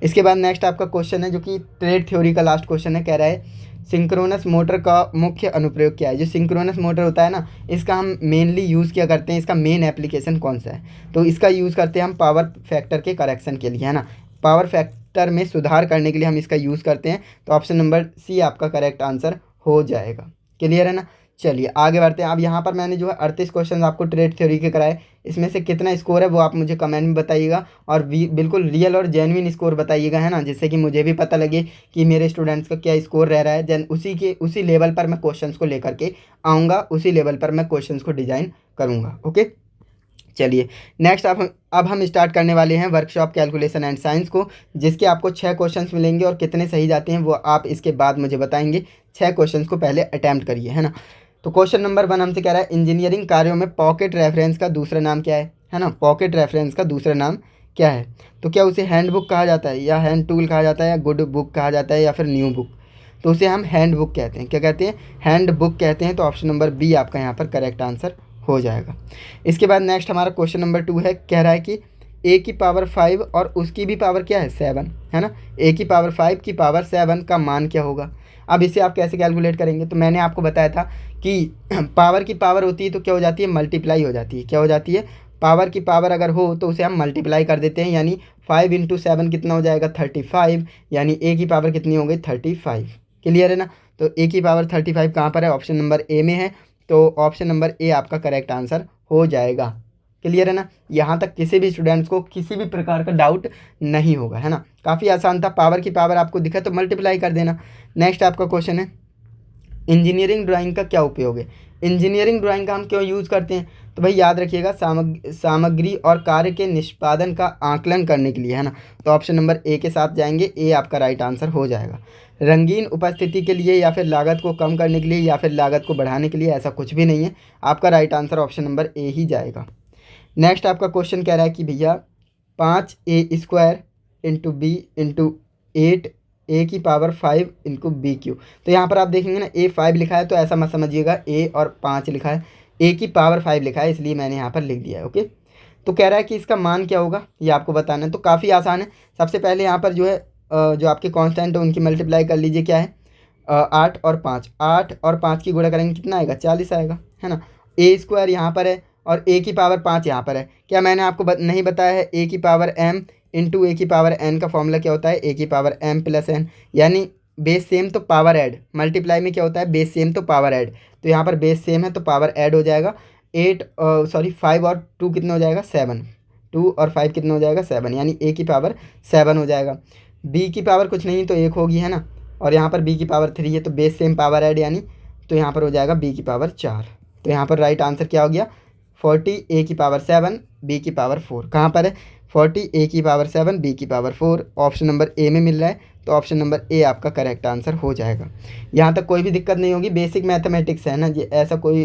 इसके बाद नेक्स्ट आपका क्वेश्चन है, जो कि ट्रेड थ्योरी का लास्ट क्वेश्चन है। कह रहा है सिंक्रोनस मोटर का मुख्य अनुप्रयोग क्या है। जो सिंक्रोनस मोटर होता है ना, इसका हम मेनली यूज़ क्या करते हैं, इसका मेन एप्लीकेशन कौन सा है, तो इसका यूज़ करते हैं हम पावर फैक्टर के करेक्शन के लिए, है ना, पावर फैक्टर में सुधार करने के लिए हम इसका यूज़ करते हैं। तो ऑप्शन नंबर सी आपका करेक्ट आंसर हो जाएगा। क्लियर है ना। चलिए आगे बढ़ते हैं। अब यहाँ पर मैंने जो है 38 क्वेश्चन आपको ट्रेड थ्योरी के कराए, इसमें से कितना स्कोर है वो आप मुझे कमेंट में बताइएगा, और बिल्कुल रियल और जेन्युइन स्कोर बताइएगा, है ना, जिससे कि मुझे भी पता लगे कि मेरे स्टूडेंट्स का क्या स्कोर रह रहा है। उसी लेवल पर मैं क्वेश्चंस को लेकर के आऊँगा, उसी लेवल पर मैं क्वेश्चंस को डिज़ाइन करूँगा। ओके, चलिए नेक्स्ट अब हम स्टार्ट करने वाले हैं वर्कशॉप कैलकुलेशन एंड साइंस को, जिसके आपको 6 क्वेश्चंस मिलेंगे, और कितने सही जाते हैं वो आप इसके बाद मुझे बताएंगे। 6 क्वेश्चंस को पहले अटैम्प्ट करिए, है ना। तो क्वेश्चन नंबर 1 हमसे कह रहा है इंजीनियरिंग कार्यों में पॉकेट रेफरेंस का दूसरा नाम क्या है ना। पॉकेट रेफरेंस का दूसरा नाम क्या है, तो क्या उसे हैंड बुक कहा जाता है, या हैंड टूल कहा जाता है, या गुड बुक कहा जाता है, या फिर न्यू बुक। तो उसे हम हैंड बुक कहते हैं। क्या कहते हैं, हैंड बुक कहते हैं। तो ऑप्शन नंबर बी आपका यहाँ पर करेक्ट आंसर हो जाएगा। इसके बाद नेक्स्ट हमारा क्वेश्चन नंबर 2 है, कह रहा है कि ए की पावर 5 और उसकी भी पावर क्या है 7, है ना। ए की पावर 5 की पावर 7 का मान क्या होगा। अब इसे आप कैसे कैलकुलेट करेंगे, तो मैंने आपको बताया था कि पावर की पावर होती है तो क्या हो जाती है, मल्टीप्लाई हो जाती है। क्या हो जाती है, पावर की पावर अगर हो तो उसे हम मल्टीप्लाई कर देते हैं, यानी 5 × 7 कितना हो जाएगा 35, यानी ए की पावर कितनी हो गई 35। क्लियर है ना। तो ए की पावर 35 कहाँ पर है, ऑप्शन नंबर ए में है। तो ऑप्शन नंबर ए आपका करेक्ट आंसर हो जाएगा। क्लियर है ना। यहाँ तक किसी भी स्टूडेंट्स को किसी भी प्रकार का डाउट नहीं होगा, है ना। काफ़ी आसान था, पावर की पावर आपको दिखा तो मल्टीप्लाई कर देना। नेक्स्ट आपका क्वेश्चन है इंजीनियरिंग ड्राइंग का क्या उपयोग है। इंजीनियरिंग ड्राइंग का हम क्यों यूज़ करते हैं, तो भाई याद रखिएगा सामग्री और कार्य के निष्पादन का आकलन करने के लिए, है ना। तो ऑप्शन नंबर ए के साथ जाएंगे, ए आपका राइट आंसर हो जाएगा। रंगीन उपस्थिति के लिए, या फिर लागत को कम करने के लिए, या फिर लागत को बढ़ाने के लिए, ऐसा कुछ भी नहीं है। आपका right answer option number A ही जाएगा। नेक्स्ट आपका क्वेश्चन कह रहा है कि भैया 5a² × b × 8 a की पावर 5 × b³। तो यहाँ पर आप देखेंगे ना a 5 लिखा है, तो ऐसा मत समझिएगा a और 5 लिखा है, a की पावर 5 लिखा है, इसलिए मैंने यहाँ पर लिख दिया है। ओके, तो कह रहा है कि इसका मान क्या होगा ये आपको बताना है। तो काफ़ी आसान है। सबसे पहले यहाँ पर जो है जो आपके कांस्टेंट है उनकी मल्टीप्लाई कर लीजिए। क्या है 8 और 5, 8 और 5 की गुणा करेंगे कितना आएगा 40 आएगा, है ना। a² यहाँ पर है और a की पावर 5 यहाँ पर है। क्या मैंने आपको नहीं बताया है a की पावर m × a की पावर n का फॉर्मूला क्या होता है, a की पावर m + n, यानी बेस सेम तो पावर ऐड। मल्टीप्लाई में क्या होता है, बेस सेम तो पावर ऐड। तो यहाँ पर बेस सेम है तो पावर ऐड हो जाएगा। 5 और 2 कितना हो जाएगा 7, 2 और 5 कितना हो जाएगा 7, यानी a की पावर 7 हो जाएगा। b की पावर कुछ नहीं तो 1 होगी, है ना, और यहाँ पर b की पावर 3 है तो बेस सेम पावर ऐड, यानी तो यहाँ पर हो जाएगा b की पावर 4। तो यहाँ पर राइट आंसर क्या हो गया 40 a की पावर 7 b की पावर 4। कहाँ पर है 40 a की पावर 7 b की पावर 4, ऑप्शन नंबर ए में मिल रहा है। तो ऑप्शन नंबर ए आपका करेक्ट आंसर हो जाएगा। यहाँ तक कोई भी दिक्कत नहीं होगी, बेसिक मैथमेटिक्स है ना, ये ऐसा कोई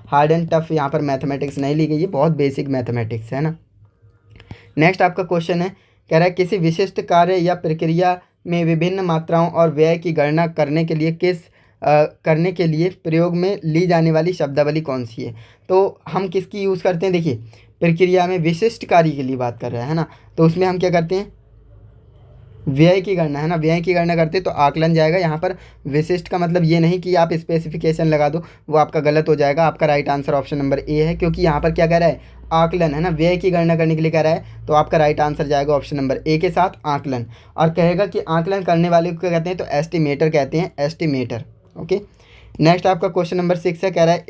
हार्ड एंड टफ यहाँ पर मैथमेटिक्स नहीं ली गई है, बहुत बेसिक मैथमेटिक्स है ना। नेक्स्ट आपका क्वेश्चन है, कह रहा है किसी विशिष्ट कार्य या प्रक्रिया में विभिन्न मात्राओं और व्यय की गणना करने के लिए प्रयोग में ली जाने वाली शब्दावली कौन सी है। तो हम किसकी यूज़ करते हैं, देखिए प्रक्रिया में विशिष्ट कार्य के लिए बात कर रहा है ना, तो उसमें हम क्या करते हैं, व्यय की गणना, है ना, व्यय की गणना करते तो आकलन जाएगा। यहाँ पर विशिष्ट का मतलब ये नहीं कि आप स्पेसिफिकेशन लगा दो, वो आपका गलत हो जाएगा। आपका राइट आंसर ऑप्शन नंबर ए है, क्योंकि यहाँ पर क्या कह रहा है, आकलन, है ना, व्यय की गणना करने के लिए कह रहा है, तो आपका राइट आंसर जाएगा ऑप्शन नंबर ए के साथ, आकलन। और कहेगा कि आकलन करने वाले को क्या कहते हैं, तो एस्टिमेटर कहते हैं, एस्टिमेटर। ओके, नेक्स्ट आपका क्वेश्चन नंबर 6 है, कह रहा है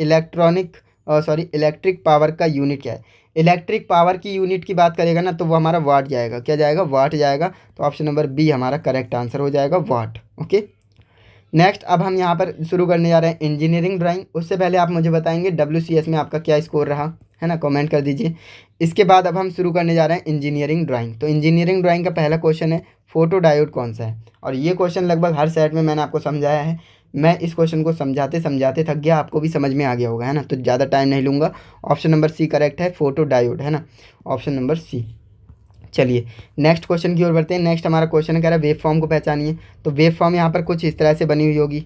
इलेक्ट्रिक पावर का यूनिट क्या है। इलेक्ट्रिक पावर की यूनिट की बात करेगा ना, तो वो हमारा वाट जाएगा, क्या जाएगा, वाट जाएगा। तो ऑप्शन नंबर बी हमारा करेक्ट आंसर हो जाएगा, वाट। ओके, नेक्स्ट अब हम यहाँ पर शुरू करने जा रहे हैं इंजीनियरिंग ड्राइंग। उससे पहले आप मुझे बताएंगे WCS में आपका क्या स्कोर रहा है ना, कमेंट कर दीजिए। इसके बाद अब हम शुरू करने जा रहे हैं इंजीनियरिंग ड्राइंग। तो इंजीनियरिंग ड्राइंग का पहला क्वेश्चन है, फोटो डायोड कौन सा है। और ये क्वेश्चन लगभग हर सेट में मैंने आपको समझाया है। मैं इस क्वेश्चन को समझाते समझाते थक गया, आपको भी समझ में आ गया होगा, है ना, तो ज़्यादा टाइम नहीं लूँगा। ऑप्शन नंबर सी करेक्ट है, फोटो डायोड, है ना, ऑप्शन नंबर सी। चलिए नेक्स्ट क्वेश्चन की ओर बढ़ते हैं। नेक्स्ट हमारा क्वेश्चन कह रहा है वेव फॉर्म को पहचानिए। तो वेव फॉर्म यहाँ पर कुछ इस तरह से बनी हुई होगी,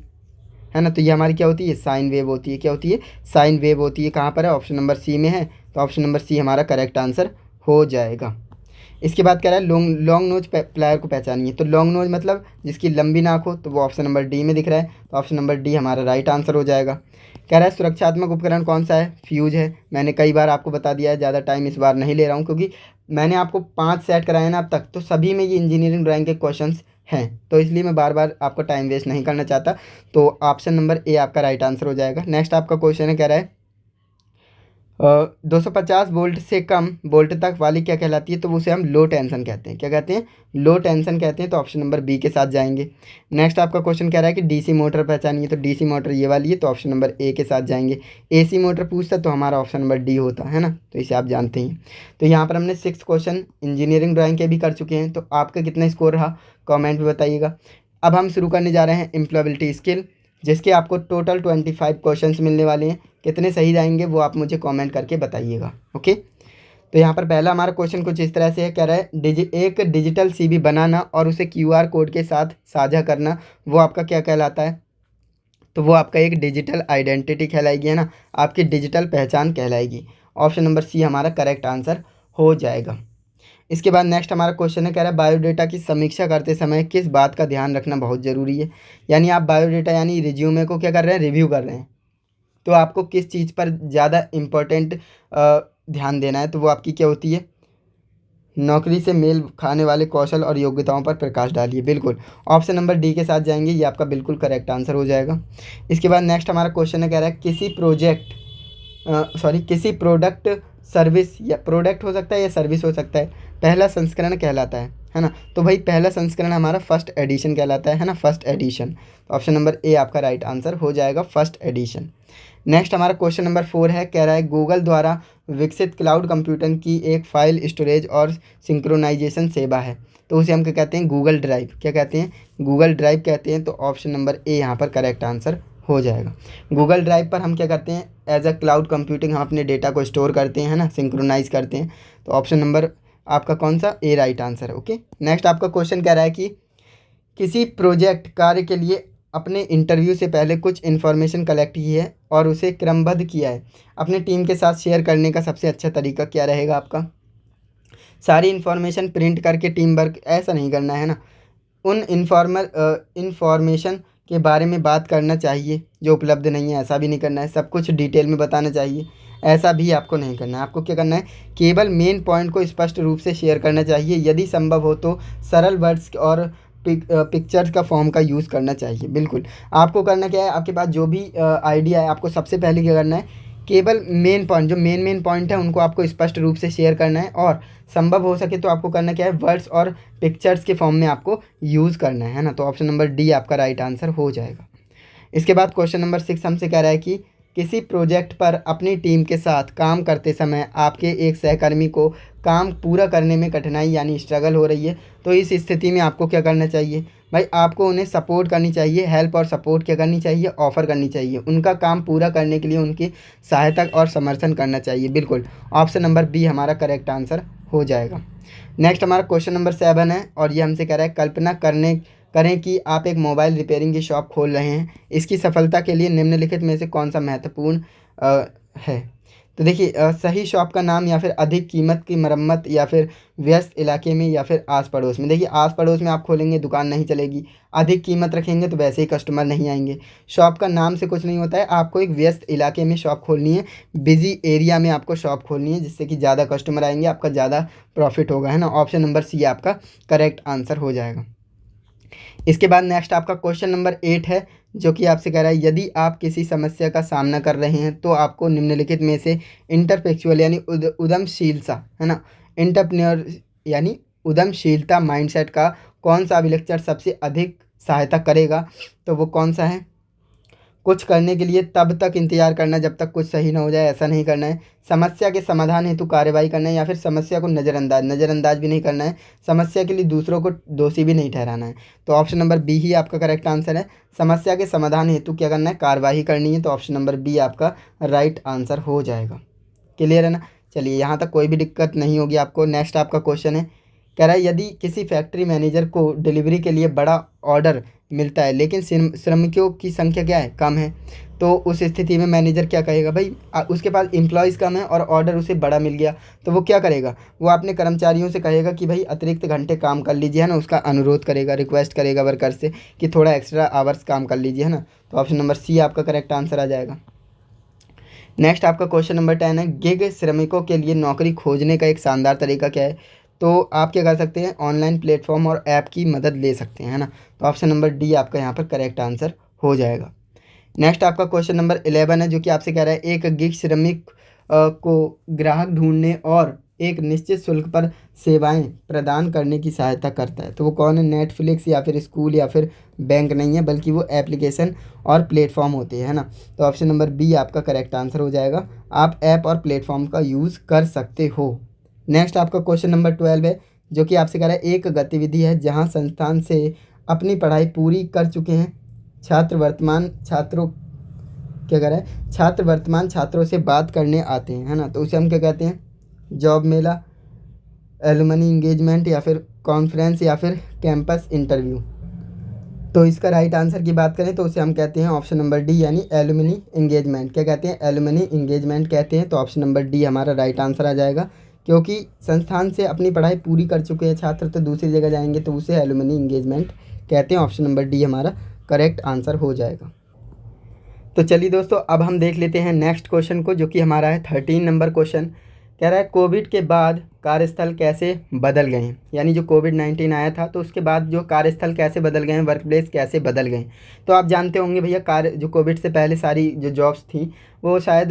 है ना, तो ये हमारी क्या होती है, साइन वेव होती है। क्या होती है, साइन वेव होती है। कहाँ पर है, ऑप्शन नंबर सी में है, तो ऑप्शन नंबर सी हमारा करेक्ट आंसर हो जाएगा। इसके बाद कह रहा है लॉन्ग नोज प्लायर को पहचानिए। तो लॉन्ग नोज मतलब जिसकी लंबी नाक हो, तो वो ऑप्शन नंबर डी में दिख रहा है, तो ऑप्शन नंबर डी हमारा राइट आंसर हो जाएगा। कह रहा है सुरक्षात्मक उपकरण कौन सा है, फ्यूज है। मैंने कई बार आपको बता दिया है, ज़्यादा टाइम इस बार नहीं ले रहा हूँ, क्योंकि मैंने आपको 5 सेट कराए ना अब तक, तो सभी में ये इंजीनियरिंग ड्राइंग के क्वेश्चंस हैं, तो इसलिए मैं बार बार आपका टाइम वेस्ट नहीं करना चाहता। तो ऑप्शन नंबर ए आपका राइट आंसर हो जाएगा। नेक्स्ट आपका क्वेश्चन है, कह रहा है 250 वोल्ट से कम वोल्ट तक वाली क्या कहलाती है। तो उसे हम लो टेंशन कहते हैं। क्या कहते हैं, लो टेंशन कहते हैं। तो ऑप्शन नंबर बी के साथ जाएंगे। नेक्स्ट आपका क्वेश्चन कह रहा है कि डीसी मोटर पहचानिए। तो डीसी मोटर ये वाली है, तो ऑप्शन नंबर ए के साथ जाएंगे। एसी मोटर पूछता तो हमारा ऑप्शन नंबर डी होता है ना, तो इसे आप जानते हैं। तो यहाँ पर हमने 6 क्वेश्चन इंजीनियरिंग ड्राइंग के भी कर चुके हैं। तो आपका कितना स्कोर रहा, कॉमेंट में बताइएगा। अब हम शुरू करने जा रहे हैं एम्प्लॉयबिलिटी स्किल, जिसके आपको टोटल 25 क्वेश्चंस मिलने वाले हैं। कितने सही जाएंगे वो आप मुझे कमेंट करके बताइएगा। ओके, तो यहाँ पर पहला हमारा क्वेश्चन कुछ इस तरह से है, कह रहा है एक डिजिटल सीवी बनाना और उसे QR कोड के साथ साझा करना, वो आपका क्या कहलाता है। तो वो आपका एक डिजिटल आइडेंटिटी कहलाएगी, है ना, आपकी डिजिटल पहचान कहलाएगी। ऑप्शन नंबर सी हमारा करेक्ट आंसर हो जाएगा। इसके बाद नेक्स्ट हमारा क्वेश्चन है, कह रहा है बायोडेटा की समीक्षा करते समय किस बात का ध्यान रखना बहुत ज़रूरी है। यानी आप बायोडेटा यानी रिज्यूमे को क्या कर रहे हैं, रिव्यू कर रहे हैं, तो आपको किस चीज़ पर ज़्यादा इम्पोर्टेंट ध्यान देना है। तो वो आपकी क्या होती है, नौकरी से मेल खाने वाले कौशल और योग्यताओं पर प्रकाश डालिए। बिल्कुल ऑप्शन नंबर डी के साथ जाएंगे, ये आपका बिल्कुल करेक्ट आंसर हो जाएगा। इसके बाद नेक्स्ट हमारा क्वेश्चन है, कह रहा है किसी प्रोडक्ट सर्विस, या प्रोडक्ट हो सकता है या सर्विस हो सकता है, पहला संस्करण कहलाता है ना। तो भाई पहला संस्करण हमारा फर्स्ट एडिशन कहलाता है ना, फर्स्ट एडिशन। तो ऑप्शन नंबर ए आपका राइट आंसर हो जाएगा, फर्स्ट एडिशन। नेक्स्ट हमारा क्वेश्चन नंबर 4 है, कह रहा है गूगल द्वारा विकसित क्लाउड कंप्यूटिंग की एक फाइल स्टोरेज और सिंक्रोनाइजेशन सेवा है, तो उसे हम क्या कहते हैं, गूगल ड्राइव। क्या कहते हैं, गूगल ड्राइव कहते हैं। तो ऑप्शन नंबर ए यहाँ पर करेक्ट आंसर हो जाएगा। गूगल ड्राइव पर हम क्या करते हैं, एज अ क्लाउड कंप्यूटिंग हम अपने डेटा को स्टोर करते हैं, है ना, सिंक्रोनाइज करते हैं। तो ऑप्शन नंबर आपका कौन सा, ए राइट आंसर है। ओके, नेक्स्ट आपका क्वेश्चन कह रहा है कि किसी प्रोजेक्ट कार्य के लिए अपने इंटरव्यू से पहले कुछ इन्फॉर्मेशन कलेक्ट की है और उसे क्रमबद्ध किया है, अपने टीम के साथ शेयर करने का सबसे अच्छा तरीका क्या रहेगा आपका। सारी इन्फॉर्मेशन प्रिंट करके टीम वर्क ऐसा नहीं करना है ना, उन इन्फॉर्मेशन के बारे में बात करना चाहिए जो उपलब्ध नहीं है, ऐसा भी नहीं करना है। सब कुछ डिटेल में बताना चाहिए, ऐसा भी आपको नहीं करना है। आपको क्या करना है, केवल मेन पॉइंट को स्पष्ट रूप से शेयर करना चाहिए। यदि संभव हो तो सरल वर्ड्स और पिक्चर्स का फॉर्म का यूज़ करना चाहिए। बिल्कुल आपको करना क्या है, आपके पास जो भी आइडिया है, आपको सबसे पहले क्या करना है, केवल मेन पॉइंट, जो मेन पॉइंट है उनको आपको स्पष्ट रूप से शेयर करना है, और संभव हो सके तो आपको करना क्या है, वर्ड्स और पिक्चर्स के फॉर्म में आपको यूज़ करना है ना। तो ऑप्शन नंबर डी आपका राइट आंसर हो जाएगा। इसके बाद क्वेश्चन नंबर 6 हमसे कह रहा है कि किसी प्रोजेक्ट पर अपनी टीम के साथ काम करते समय आपके एक सहकर्मी को काम पूरा करने में कठिनाई यानी स्ट्रगल हो रही है, तो इस स्थिति में आपको क्या करना चाहिए। भाई आपको उन्हें सपोर्ट करनी चाहिए, हेल्प और सपोर्ट क्या करनी चाहिए, ऑफ़र करनी चाहिए। उनका काम पूरा करने के लिए उनकी सहायता और समर्थन करना चाहिए। बिल्कुल ऑप्शन नंबर बी हमारा करेक्ट आंसर हो जाएगा। नेक्स्ट हमारा क्वेश्चन नंबर 7 है और ये हमसे कह रहा है कल्पना करें कि आप एक मोबाइल रिपेयरिंग की शॉप खोल रहे हैं। इसकी सफलता के लिए निम्नलिखित में से कौन सा महत्वपूर्ण है। तो देखिए सही शॉप का नाम या फिर अधिक कीमत की मरम्मत या फिर व्यस्त इलाके में या फिर आस पड़ोस में। देखिए आस पड़ोस में आप खोलेंगे दुकान नहीं चलेगी, अधिक कीमत रखेंगे तो वैसे ही कस्टमर नहीं आएंगे। शॉप का नाम से कुछ नहीं होता है, आपको एक व्यस्त इलाके में शॉप खोलनी है, बिजी एरिया में आपको शॉप खोलनी है, जिससे कि ज़्यादा कस्टमर आएंगे, आपका ज़्यादा प्रॉफिट होगा, है ना। ऑप्शन नंबर सी आपका करेक्ट आंसर हो जाएगा। इसके बाद नेक्स्ट आपका क्वेश्चन नंबर 8 है जो कि आपसे कह रहा है यदि आप किसी समस्या का सामना कर रहे हैं तो आपको निम्नलिखित में से इंटरपेक्चुअल यानी उद्यमशीलता, है ना, इंटरप्रेन्योर यानी उद्यमशीलता माइंडसेट का कौन सा अभिलक्षण सबसे अधिक सहायता करेगा। तो वो कौन सा है। कुछ करने के लिए तब तक इंतजार करना जब तक कुछ सही ना हो जाए, ऐसा नहीं करना है। समस्या के समाधान हेतु कार्रवाई करना है या फिर समस्या को नज़रअंदाज भी नहीं करना है। समस्या के लिए दूसरों को दोषी भी नहीं ठहराना है। तो ऑप्शन नंबर बी ही आपका करेक्ट आंसर है। समस्या के समाधान हेतु क्या करना है, कार्रवाई करनी है। तो ऑप्शन नंबर बी आपका राइट आंसर हो जाएगा। क्लियर है ना। चलिए यहाँ तक कोई भी दिक्कत नहीं होगी आपको। नेक्स्ट आपका क्वेश्चन है, कह रहा है यदि किसी फैक्ट्री मैनेजर को डिलीवरी के लिए बड़ा ऑर्डर मिलता है लेकिन श्रमिकों की संख्या क्या है, कम है, तो उस स्थिति में मैनेजर क्या कहेगा। भाई उसके पास एम्प्लॉयज़ कम है और ऑर्डर उसे बड़ा मिल गया, तो वो क्या करेगा, वो अपने कर्मचारियों से कहेगा कि भाई अतिरिक्त घंटे काम कर लीजिए, है ना। उसका अनुरोध करेगा, रिक्वेस्ट करेगा वर्कर से कि थोड़ा एक्स्ट्रा आवर्स काम कर लीजिए, है ना। तो ऑप्शन नंबर सी आपका करेक्ट आंसर आ जाएगा। नेक्स्ट आपका क्वेश्चन नंबर 10 है, गिग श्रमिकों के लिए नौकरी खोजने का एक शानदार तरीका क्या है। तो आप क्या कर सकते हैं, ऑनलाइन प्लेटफॉर्म और ऐप की मदद ले सकते हैं, है ना। तो ऑप्शन नंबर डी आपका यहाँ पर करेक्ट आंसर हो जाएगा। नेक्स्ट आपका क्वेश्चन नंबर 11 है जो कि आपसे कह रहा है एक गिग श्रमिक को ग्राहक ढूंढने और एक निश्चित शुल्क पर सेवाएं प्रदान करने की सहायता करता है। तो वो कौन है, नेटफ्लिक्स या फिर स्कूल या फिर बैंक नहीं है, बल्कि वो एप्लीकेशन और प्लेटफॉर्म होते हैं, है ना। तो ऑप्शन नंबर बी आपका करेक्ट आंसर हो जाएगा। आप ऐप और प्लेटफॉर्म का यूज़ कर सकते हो। नेक्स्ट आपका क्वेश्चन नंबर 12 है जो कि आपसे कह रहा है एक गतिविधि है जहां संस्थान से अपनी पढ़ाई पूरी कर चुके हैं छात्र वर्तमान छात्रों क्या कर रहा है, छात्र वर्तमान छात्रों से बात करने आते हैं, है ना। तो उसे हम क्या कहते हैं, जॉब मेला, एलुमनी इंगेजमेंट या फिर कॉन्फ्रेंस या फिर कैंपस इंटरव्यू। तो इसका राइट आंसर की बात करें तो उसे हम कहते हैं ऑप्शन नंबर डी यानी एलुमनी इंगेजमेंट। क्या कहते हैं, एलुमनी इंगेजमेंट कहते हैं। तो ऑप्शन नंबर डी हमारा राइट आंसर आ जाएगा, क्योंकि संस्थान से अपनी पढ़ाई पूरी कर चुके हैं छात्र तो दूसरी जगह जाएंगे तो उसे एलुमनी इंगेजमेंट कहते हैं। ऑप्शन नंबर डी हमारा करेक्ट आंसर हो जाएगा। तो चलिए दोस्तों अब हम देख लेते हैं नेक्स्ट क्वेश्चन को जो कि हमारा है 13 नंबर क्वेश्चन। कह रहा है कोविड के बाद कार्यस्थल कैसे बदल गए हैं, यानी जो कोविड-19 आया था तो उसके बाद जो कार्यस्थल कैसे बदल गए हैं, वर्क प्लेस कैसे बदल गए हैं। तो आप जानते होंगे भैया कार्य जो कोविड से पहले सारी जो जॉब्स थी वो शायद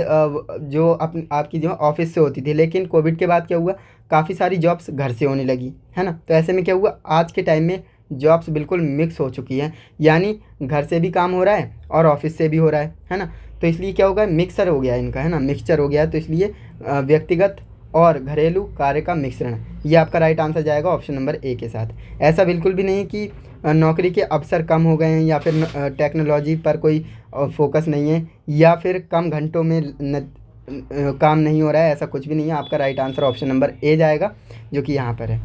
जो आपकी जो ऑफिस से होती थी, लेकिन कोविड के बाद क्या हुआ, काफ़ी सारी जॉब्स घर से होने लगी, है ना। तो ऐसे में क्या हुआ, आज के टाइम में जॉब्स बिल्कुल मिक्स हो चुकी हैं, यानी घर से भी काम हो रहा है और ऑफिस से भी हो रहा है ना। तो इसलिए क्या होगा, मिक्सर हो गया इनका, है ना, मिक्सचर हो गया है। तो इसलिए व्यक्तिगत और घरेलू कार्य का मिश्रण, ये आपका राइट आंसर जाएगा ऑप्शन नंबर ए के साथ। ऐसा बिल्कुल भी नहीं कि नौकरी के अवसर कम हो गए हैं या फिर टेक्नोलॉजी पर कोई फोकस नहीं है या फिर कम घंटों में काम नहीं हो रहा है, ऐसा कुछ भी नहीं है। आपका राइट आंसर ऑप्शन नंबर ए जाएगा जो कि यहाँ पर है।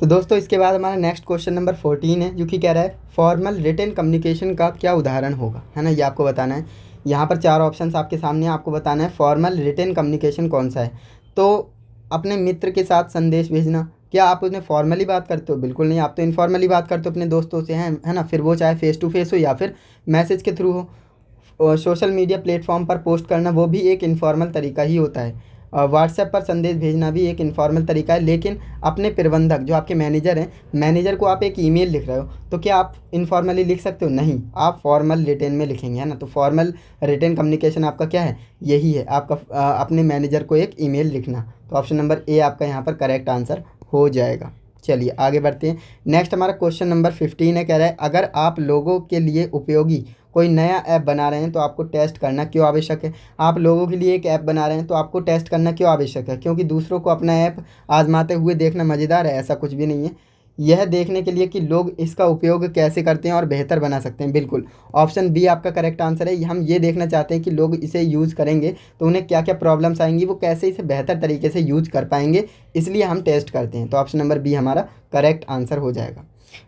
तो दोस्तों इसके बाद हमारा नेक्स्ट क्वेश्चन नंबर 14 है जो कि कह रहा है फॉर्मल रिटन कम्युनिकेशन का क्या उदाहरण होगा, है ना, ये आपको बताना है। यहाँ पर 4 ऑप्शंस आपके सामने, आपको बताना है फॉर्मल रिटन कम्युनिकेशन कौन सा है। तो अपने मित्र के साथ संदेश भेजना, क्या आप उसमें फॉर्मली बात करते हो, बिल्कुल नहीं, आप तो इनफॉर्मली बात करते हो अपने दोस्तों से, हैं, है ना, फिर वो चाहे फेस टू फेस हो या फिर मैसेज के थ्रू हो। सोशल मीडिया प्लेटफॉर्म पर पोस्ट करना वो भी एक इनफॉर्मल तरीका ही होता है। व्हाट्सएप पर संदेश भेजना भी एक इनफॉर्मल तरीका है। लेकिन अपने प्रबंधक जो आपके मैनेजर हैं, मैनेजर को आप एक ईमेल लिख रहे हो तो क्या आप इनफॉर्मली लिख सकते हो, नहीं, आप फॉर्मल रिटन में लिखेंगे, है ना। तो फॉर्मल रिटन कम्युनिकेशन आपका क्या है, यही है आपका अपने मैनेजर को एक ईमेल लिखना। तो ऑप्शन नंबर ए आपका यहाँ पर करेक्ट आंसर हो जाएगा। चलिए आगे बढ़ते हैं। नेक्स्ट हमारा क्वेश्चन नंबर 15 है, कह रहा है अगर आप लोगों के लिए उपयोगी कोई नया ऐप बना रहे हैं तो आपको टेस्ट करना क्यों आवश्यक है। आप लोगों के लिए एक ऐप बना रहे हैं तो आपको टेस्ट करना क्यों आवश्यक है, क्योंकि दूसरों को अपना ऐप आजमाते हुए देखना मज़ेदार है, ऐसा कुछ भी नहीं है। यह देखने के लिए कि लोग इसका उपयोग कैसे करते हैं और बेहतर बना सकते हैं। बिल्कुल, ऑप्शन बी आपका करेक्ट आंसर है। हम ये देखना चाहते हैं कि लोग इसे यूज़ करेंगे तो उन्हें क्या क्या प्रॉब्लम्स आएंगी, वो कैसे इसे बेहतर तरीके से यूज़ कर पाएंगे, इसलिए हम टेस्ट करते हैं। तो ऑप्शन नंबर बी हमारा करेक्ट आंसर हो जाएगा।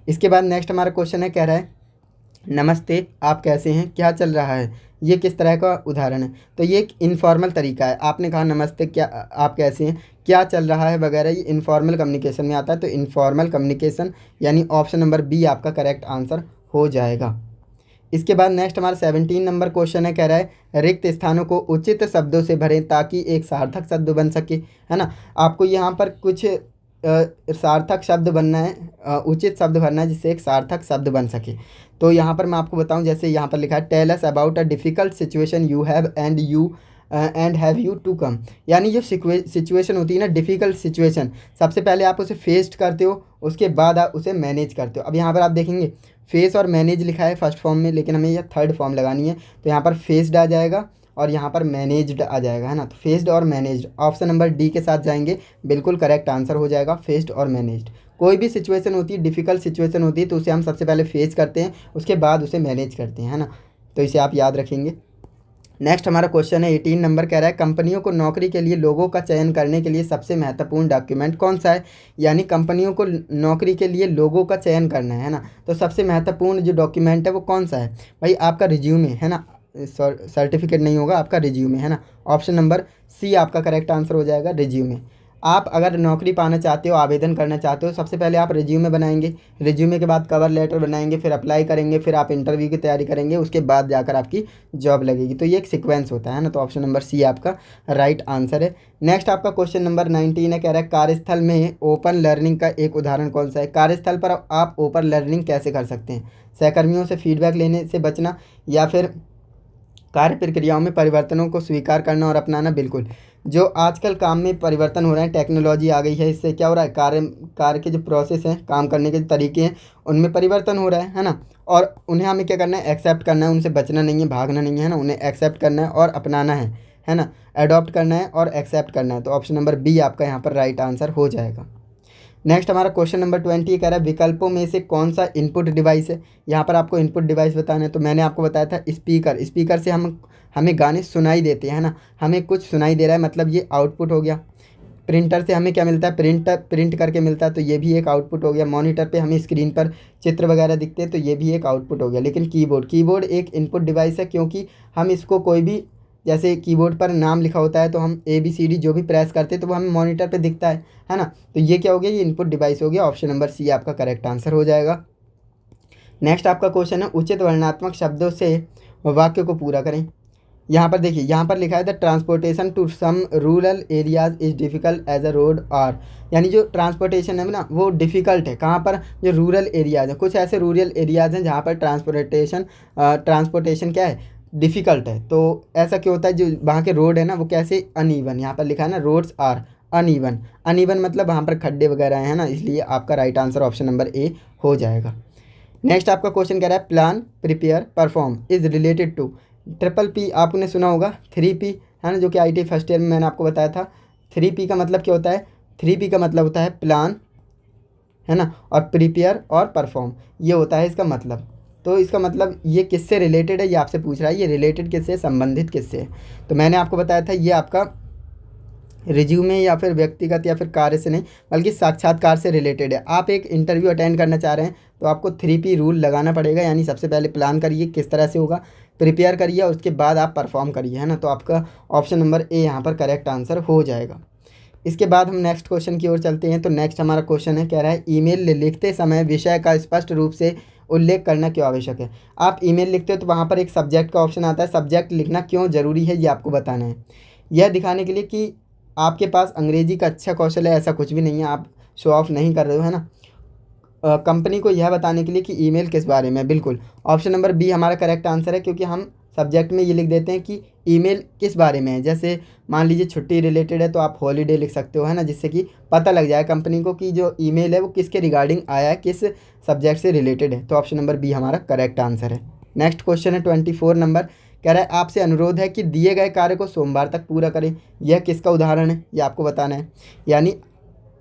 इसके बाद नेक्स्ट हमारा क्वेश्चन है, कह रहा है नमस्ते, आप कैसे हैं, क्या चल रहा है। ये किस तरह का उदाहरण है? तो ये एक इनफॉर्मल तरीका है। आपने कहा नमस्ते, क्या आप कैसे हैं, क्या चल रहा है वगैरह, ये इनफॉर्मल कम्युनिकेशन में आता है। तो इनफॉर्मल कम्युनिकेशन यानी ऑप्शन नंबर बी आपका करेक्ट आंसर हो जाएगा। इसके बाद नेक्स्ट हमारा 17 नंबर क्वेश्चन है, कह रहा है रिक्त स्थानों को उचित शब्दों से भरें ताकि एक सार्थक शब्द बन सके, है ना। आपको यहाँ पर कुछ सार्थक शब्द बनना है, उचित शब्द भरना है जिससे एक सार्थक शब्द बन सके। तो यहाँ पर मैं आपको बताऊँ, जैसे यहाँ पर लिखा है tell us about a difficult situation you have and have you to come. यानी जो सिचुएशन होती है ना, डिफ़िकल्ट सिचुएशन, सबसे पहले आप उसे फेस्ड करते हो, उसके बाद आप उसे मैनेज करते हो। अब यहाँ पर आप देखेंगे फेस और मैनेज लिखा है फर्स्ट फॉर्म में, लेकिन हमें यह थर्ड फॉर्म लगानी है। तो यहाँ पर फेस्ड आ जाएगा और यहाँ पर मैनेज्ड आ जाएगा, है ना। तो फेस्ड और मैनेज्ड ऑप्शन नंबर डी के साथ जाएंगे, बिल्कुल करेक्ट आंसर हो जाएगा फेस्ड और मैनेज्ड। कोई भी सिचुएशन होती है, डिफ़िकल्ट सिचुएशन होती है, तो उसे हम सबसे पहले फेस करते हैं, उसके बाद उसे मैनेज करते हैं, है ना। तो इसे आप याद रखेंगे। नेक्स्ट हमारा क्वेश्चन है 18 नंबर, कह रहा है कंपनियों को नौकरी के लिए लोगों का चयन करने के लिए सबसे महत्वपूर्ण डॉक्यूमेंट कौन सा है। यानी कंपनियों को नौकरी के लिए लोगों का चयन करना है ना, तो सबसे महत्वपूर्ण जो डॉक्यूमेंट है वो कौन सा है भाई, आपका रिज्यूमे, है ना। सर्टिफिकेट नहीं होगा, आपका रिज्यूमे, है ना। ऑप्शन नंबर सी आपका करेक्ट आंसर हो जाएगा, रिज्यूमे। आप अगर नौकरी पाना चाहते हो, आवेदन करना चाहते हो, सबसे पहले आप रिज्यूमे बनाएंगे, रिज्यूमे के बाद कवर लेटर बनाएंगे, फिर अप्लाई करेंगे, फिर आप इंटरव्यू की तैयारी करेंगे, उसके बाद जाकर आपकी जॉब लगेगी। तो ये एक सीक्वेंस होता है ना। तो ऑप्शन नंबर सी आपका राइट आंसर है। नेक्स्ट आपका क्वेश्चन नंबर 19 है, कह रहा है कार्यस्थल में ओपन लर्निंग का एक उदाहरण कौन सा है। कार्यस्थल पर आप ओपन लर्निंग कैसे कर सकते हैं, सहकर्मियों से फीडबैक लेने से बचना, या फिर कार्य प्रक्रियाओं में परिवर्तनों को स्वीकार करना और अपनाना। बिल्कुल, जो आजकल काम में परिवर्तन हो रहे हैं, टेक्नोलॉजी आ गई है, इससे क्या हो रहा है, कार्य के जो प्रोसेस हैं, काम करने के जो तरीके हैं, उनमें परिवर्तन हो रहा है ना। और उन्हें हमें क्या करना है, एक्सेप्ट करना है, उनसे बचना नहीं है, भागना नहीं है ना, उन्हें एक्सेप्ट करना है और अपनाना है ना, अडॉप्ट करना है और एक्सेप्ट करना है। तो ऑप्शन नंबर बी आपका यहाँ पर राइट आंसर हो जाएगा। नेक्स्ट हमारा क्वेश्चन नंबर 20 कह रहा है विकल्पों में से कौन सा इनपुट डिवाइस है। यहाँ पर आपको इनपुट डिवाइस बताना है। तो मैंने आपको बताया था स्पीकर, स्पीकर से हमें गाने सुनाई देते हैं, है ना, हमें कुछ सुनाई दे रहा है, मतलब ये आउटपुट हो गया। प्रिंटर से हमें क्या मिलता है, प्रिंट करके मिलता है, तो ये भी एक आउटपुट हो गया। मॉनिटर पे हमें स्क्रीन पर चित्र वगैरह दिखते हैं, तो ये भी एक आउटपुट हो गया। लेकिन कीबोर्ड एक इनपुट डिवाइस है, क्योंकि हम इसको कोई भी, जैसे कीबोर्ड पर नाम लिखा होता है तो हम ABCD जो भी प्रेस करते हैं तो वो हमें मॉनिटर पे दिखता है ना। तो ये क्या हो गया, ये इनपुट डिवाइस हो गया। ऑप्शन नंबर सी आपका करेक्ट आंसर हो जाएगा। नेक्स्ट आपका क्वेश्चन है उचित वर्णनात्मक शब्दों से वाक्य को पूरा करें। यहाँ पर देखिए, यहाँ पर लिखा है the transportation to some rural areas is difficult as a road are. यानी जो ट्रांसपोर्टेशन है ना वो डिफ़िकल्ट है, कहाँ पर, जो रूरल एरियाज़ हैं, कुछ ऐसे रूरल एरियाज़ हैं जहाँ पर ट्रांसपोर्टेशन क्या है, डिफ़िकल्ट है। तो ऐसा क्यों होता है, जो वहाँ के रोड है ना वो कैसे, अनइवन, यहाँ पर लिखा है ना रोड्स आर अनइवन। अनइवन मतलब वहाँ पर खड्डे वगैरह हैं ना, इसलिए आपका right answer option number A हो जाएगा। नेक्स्ट आपका क्वेश्चन कह रहा है plan, prepare, perform is related to. Triple P आपने सुना होगा, 3P, है ना, जो कि IT फर्स्ट ईयर में मैंने आपको बताया था। 3P का मतलब क्या होता है, 3P का मतलब होता है प्लान, है ना, और प्रिपेयर और परफॉर्म, ये होता है इसका मतलब। तो इसका मतलब ये किससे रिलेटेड है, ये आपसे पूछ रहा है, ये रिलेटेड किससे, संबंधित किससे है। तो मैंने आपको बताया था ये आपका रिज्यूमे या फिर व्यक्तिगत या फिर कार्य से नहीं, बल्कि साक्षात्कार से रिलेटेड है। आप एक इंटरव्यू अटेंड करना चाह रहे हैं तो आपको 3P रूल लगाना पड़ेगा। यानी सबसे पहले प्लान करिए किस तरह से होगा, प्रिपेयर करिए, और उसके बाद आप परफॉर्म करिए, है ना। तो आपका ऑप्शन नंबर ए यहाँ पर करेक्ट आंसर हो जाएगा। इसके बाद हम नेक्स्ट क्वेश्चन की ओर चलते हैं। तो नेक्स्ट हमारा क्वेश्चन है, कह रहा है ईमेल लिखते समय विषय का स्पष्ट रूप से उल्लेख करना क्यों आवश्यक है। आप ईमेल लिखते हो तो वहाँ पर एक सब्जेक्ट का ऑप्शन आता है, सब्जेक्ट लिखना क्यों ज़रूरी है ये आपको बताना है। यह दिखाने के लिए कि आपके पास अंग्रेजी का अच्छा कौशल है, ऐसा कुछ भी नहीं है, आप शो ऑफ नहीं कर रहे हो, है ना। कंपनी को यह बताने के लिए कि ईमेल किस बारे में। बिल्कुल, ऑप्शन नंबर बी हमारा करेक्ट आंसर है, क्योंकि हम सब्जेक्ट में ये लिख देते हैं कि ईमेल किस बारे में है। जैसे मान लीजिए छुट्टी रिलेटेड है तो आप हॉलीडे लिख सकते हो, है ना, जिससे कि पता लग जाए कंपनी को कि जो ईमेल है वो किसके रिगार्डिंग आया है, किस सब्जेक्ट से रिलेटेड है। तो ऑप्शन नंबर बी हमारा करेक्ट आंसर है। नेक्स्ट क्वेश्चन है 24 नंबर, कह रहा है आपसे अनुरोध है कि दिए गए कार्य को सोमवार तक पूरा करें। यह किसका उदाहरण है, ये आपको बताना है। यानी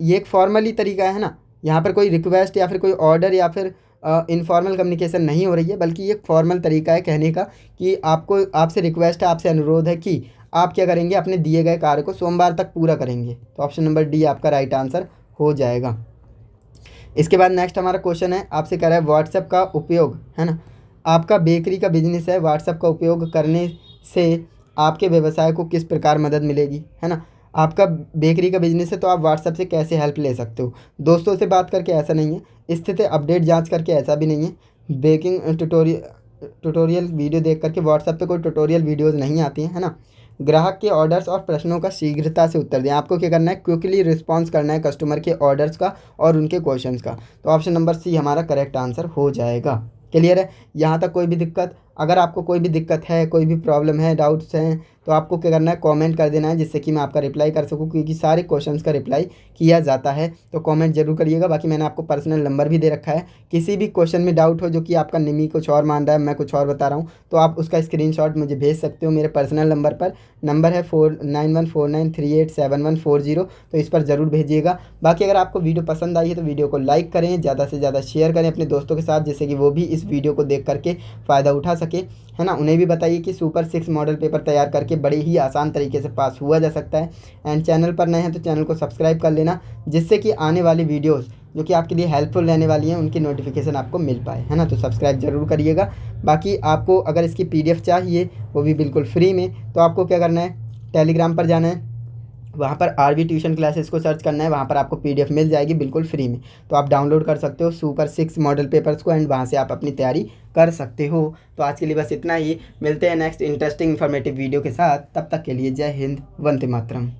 ये एक फॉर्मली तरीका है ना, यहाँ पर कोई रिक्वेस्ट या फिर कोई ऑर्डर या फिर इनफॉर्मल कम्युनिकेशन नहीं हो रही है, बल्कि ये फॉर्मल तरीका है कहने का कि आपसे रिक्वेस्ट है, आपसे अनुरोध है कि आप क्या करेंगे, अपने दिए गए कार्य को सोमवार तक पूरा करेंगे। तो ऑप्शन नंबर डी आपका राइट आंसर हो जाएगा। इसके बाद नेक्स्ट हमारा क्वेश्चन है, आपसे कह रहा है व्हाट्सएप का उपयोग, है ना, आपका बेकरी का बिजनेस है, व्हाट्सएप का उपयोग करने से आपके व्यवसाय को किस प्रकार मदद मिलेगी, है ना। आपका बेकरी का बिजनेस है तो आप व्हाट्सएप से कैसे हेल्प ले सकते हो। दोस्तों से बात करके ऐसा नहीं है, स्थिति अपडेट जांच करके ऐसा भी नहीं है, बेकिंग ट्यूटोरियल वीडियो देख करके व्हाट्सएप पे कोई ट्यूटोरियल वीडियोज़ नहीं आती हैं, है ना। ग्राहक के ऑर्डर्स और प्रश्नों का शीघ्रता से उत्तर दें। आपको क्या करना है, क्विकली रिस्पॉन्स करना है कस्टमर के ऑर्डर्स का और उनके क्वेश्चंस का। तो ऑप्शन नंबर सी हमारा करेक्ट आंसर हो जाएगा। क्लियर है, यहाँ तक कोई भी दिक्कत, अगर आपको कोई भी दिक्कत है, कोई भी प्रॉब्लम है, डाउट्स हैं, तो आपको क्या करना है, कमेंट कर देना है, जिससे कि मैं आपका रिप्लाई कर सकूँ, क्योंकि सारे क्वेश्चंस का रिप्लाई किया जाता है। तो कमेंट जरूर करिएगा। बाकी मैंने आपको पर्सनल नंबर भी दे रखा है, किसी भी क्वेश्चन में डाउट हो जो कि आपका निमी कुछ और मान रहा है, मैं कुछ और बता रहा हूँ, तो आप उसका स्क्रीनशॉट मुझे भेज सकते हो मेरे पर्सनल नंबर पर। नंबर है 491493874140। तो इस पर ज़रूर भेजिएगा। बाकी अगर आपको वीडियो पसंद आई है तो वीडियो को लाइक करें, ज़्यादा से ज़्यादा शेयर करें अपने दोस्तों के साथ, जिससे कि वो भी इस वीडियो को देख करके फ़ायदा उठा सके, है ना। उन्हें भी बताइए कि सुपर 6 मॉडल पेपर तैयार करके बड़े ही आसान तरीके से पास हुआ जा सकता है। एंड चैनल पर नए हैं तो चैनल को सब्सक्राइब कर लेना, जिससे कि आने वाली वीडियोस जो कि आपके लिए हेल्पफुल रहने वाली हैं उनकी नोटिफिकेशन आपको मिल पाए, है ना। तो सब्सक्राइब जरूर करिएगा। बाकी आपको अगर इसकी PDF चाहिए, वो भी बिल्कुल फ्री में, तो आपको क्या करना है, टेलीग्राम पर जाना है, वहाँ पर RV ट्यूशन क्लासेस को सर्च करना है, वहाँ पर आपको PDF मिल जाएगी बिल्कुल फ्री में। तो आप डाउनलोड कर सकते हो सुपर 6 मॉडल पेपर्स को, एंड वहाँ से आप अपनी तैयारी कर सकते हो। तो आज के लिए बस इतना ही, मिलते हैं नेक्स्ट इंटरेस्टिंग इन्फॉर्मेटिव वीडियो के साथ। तब तक के लिए जय हिंद, वंदे मातरम।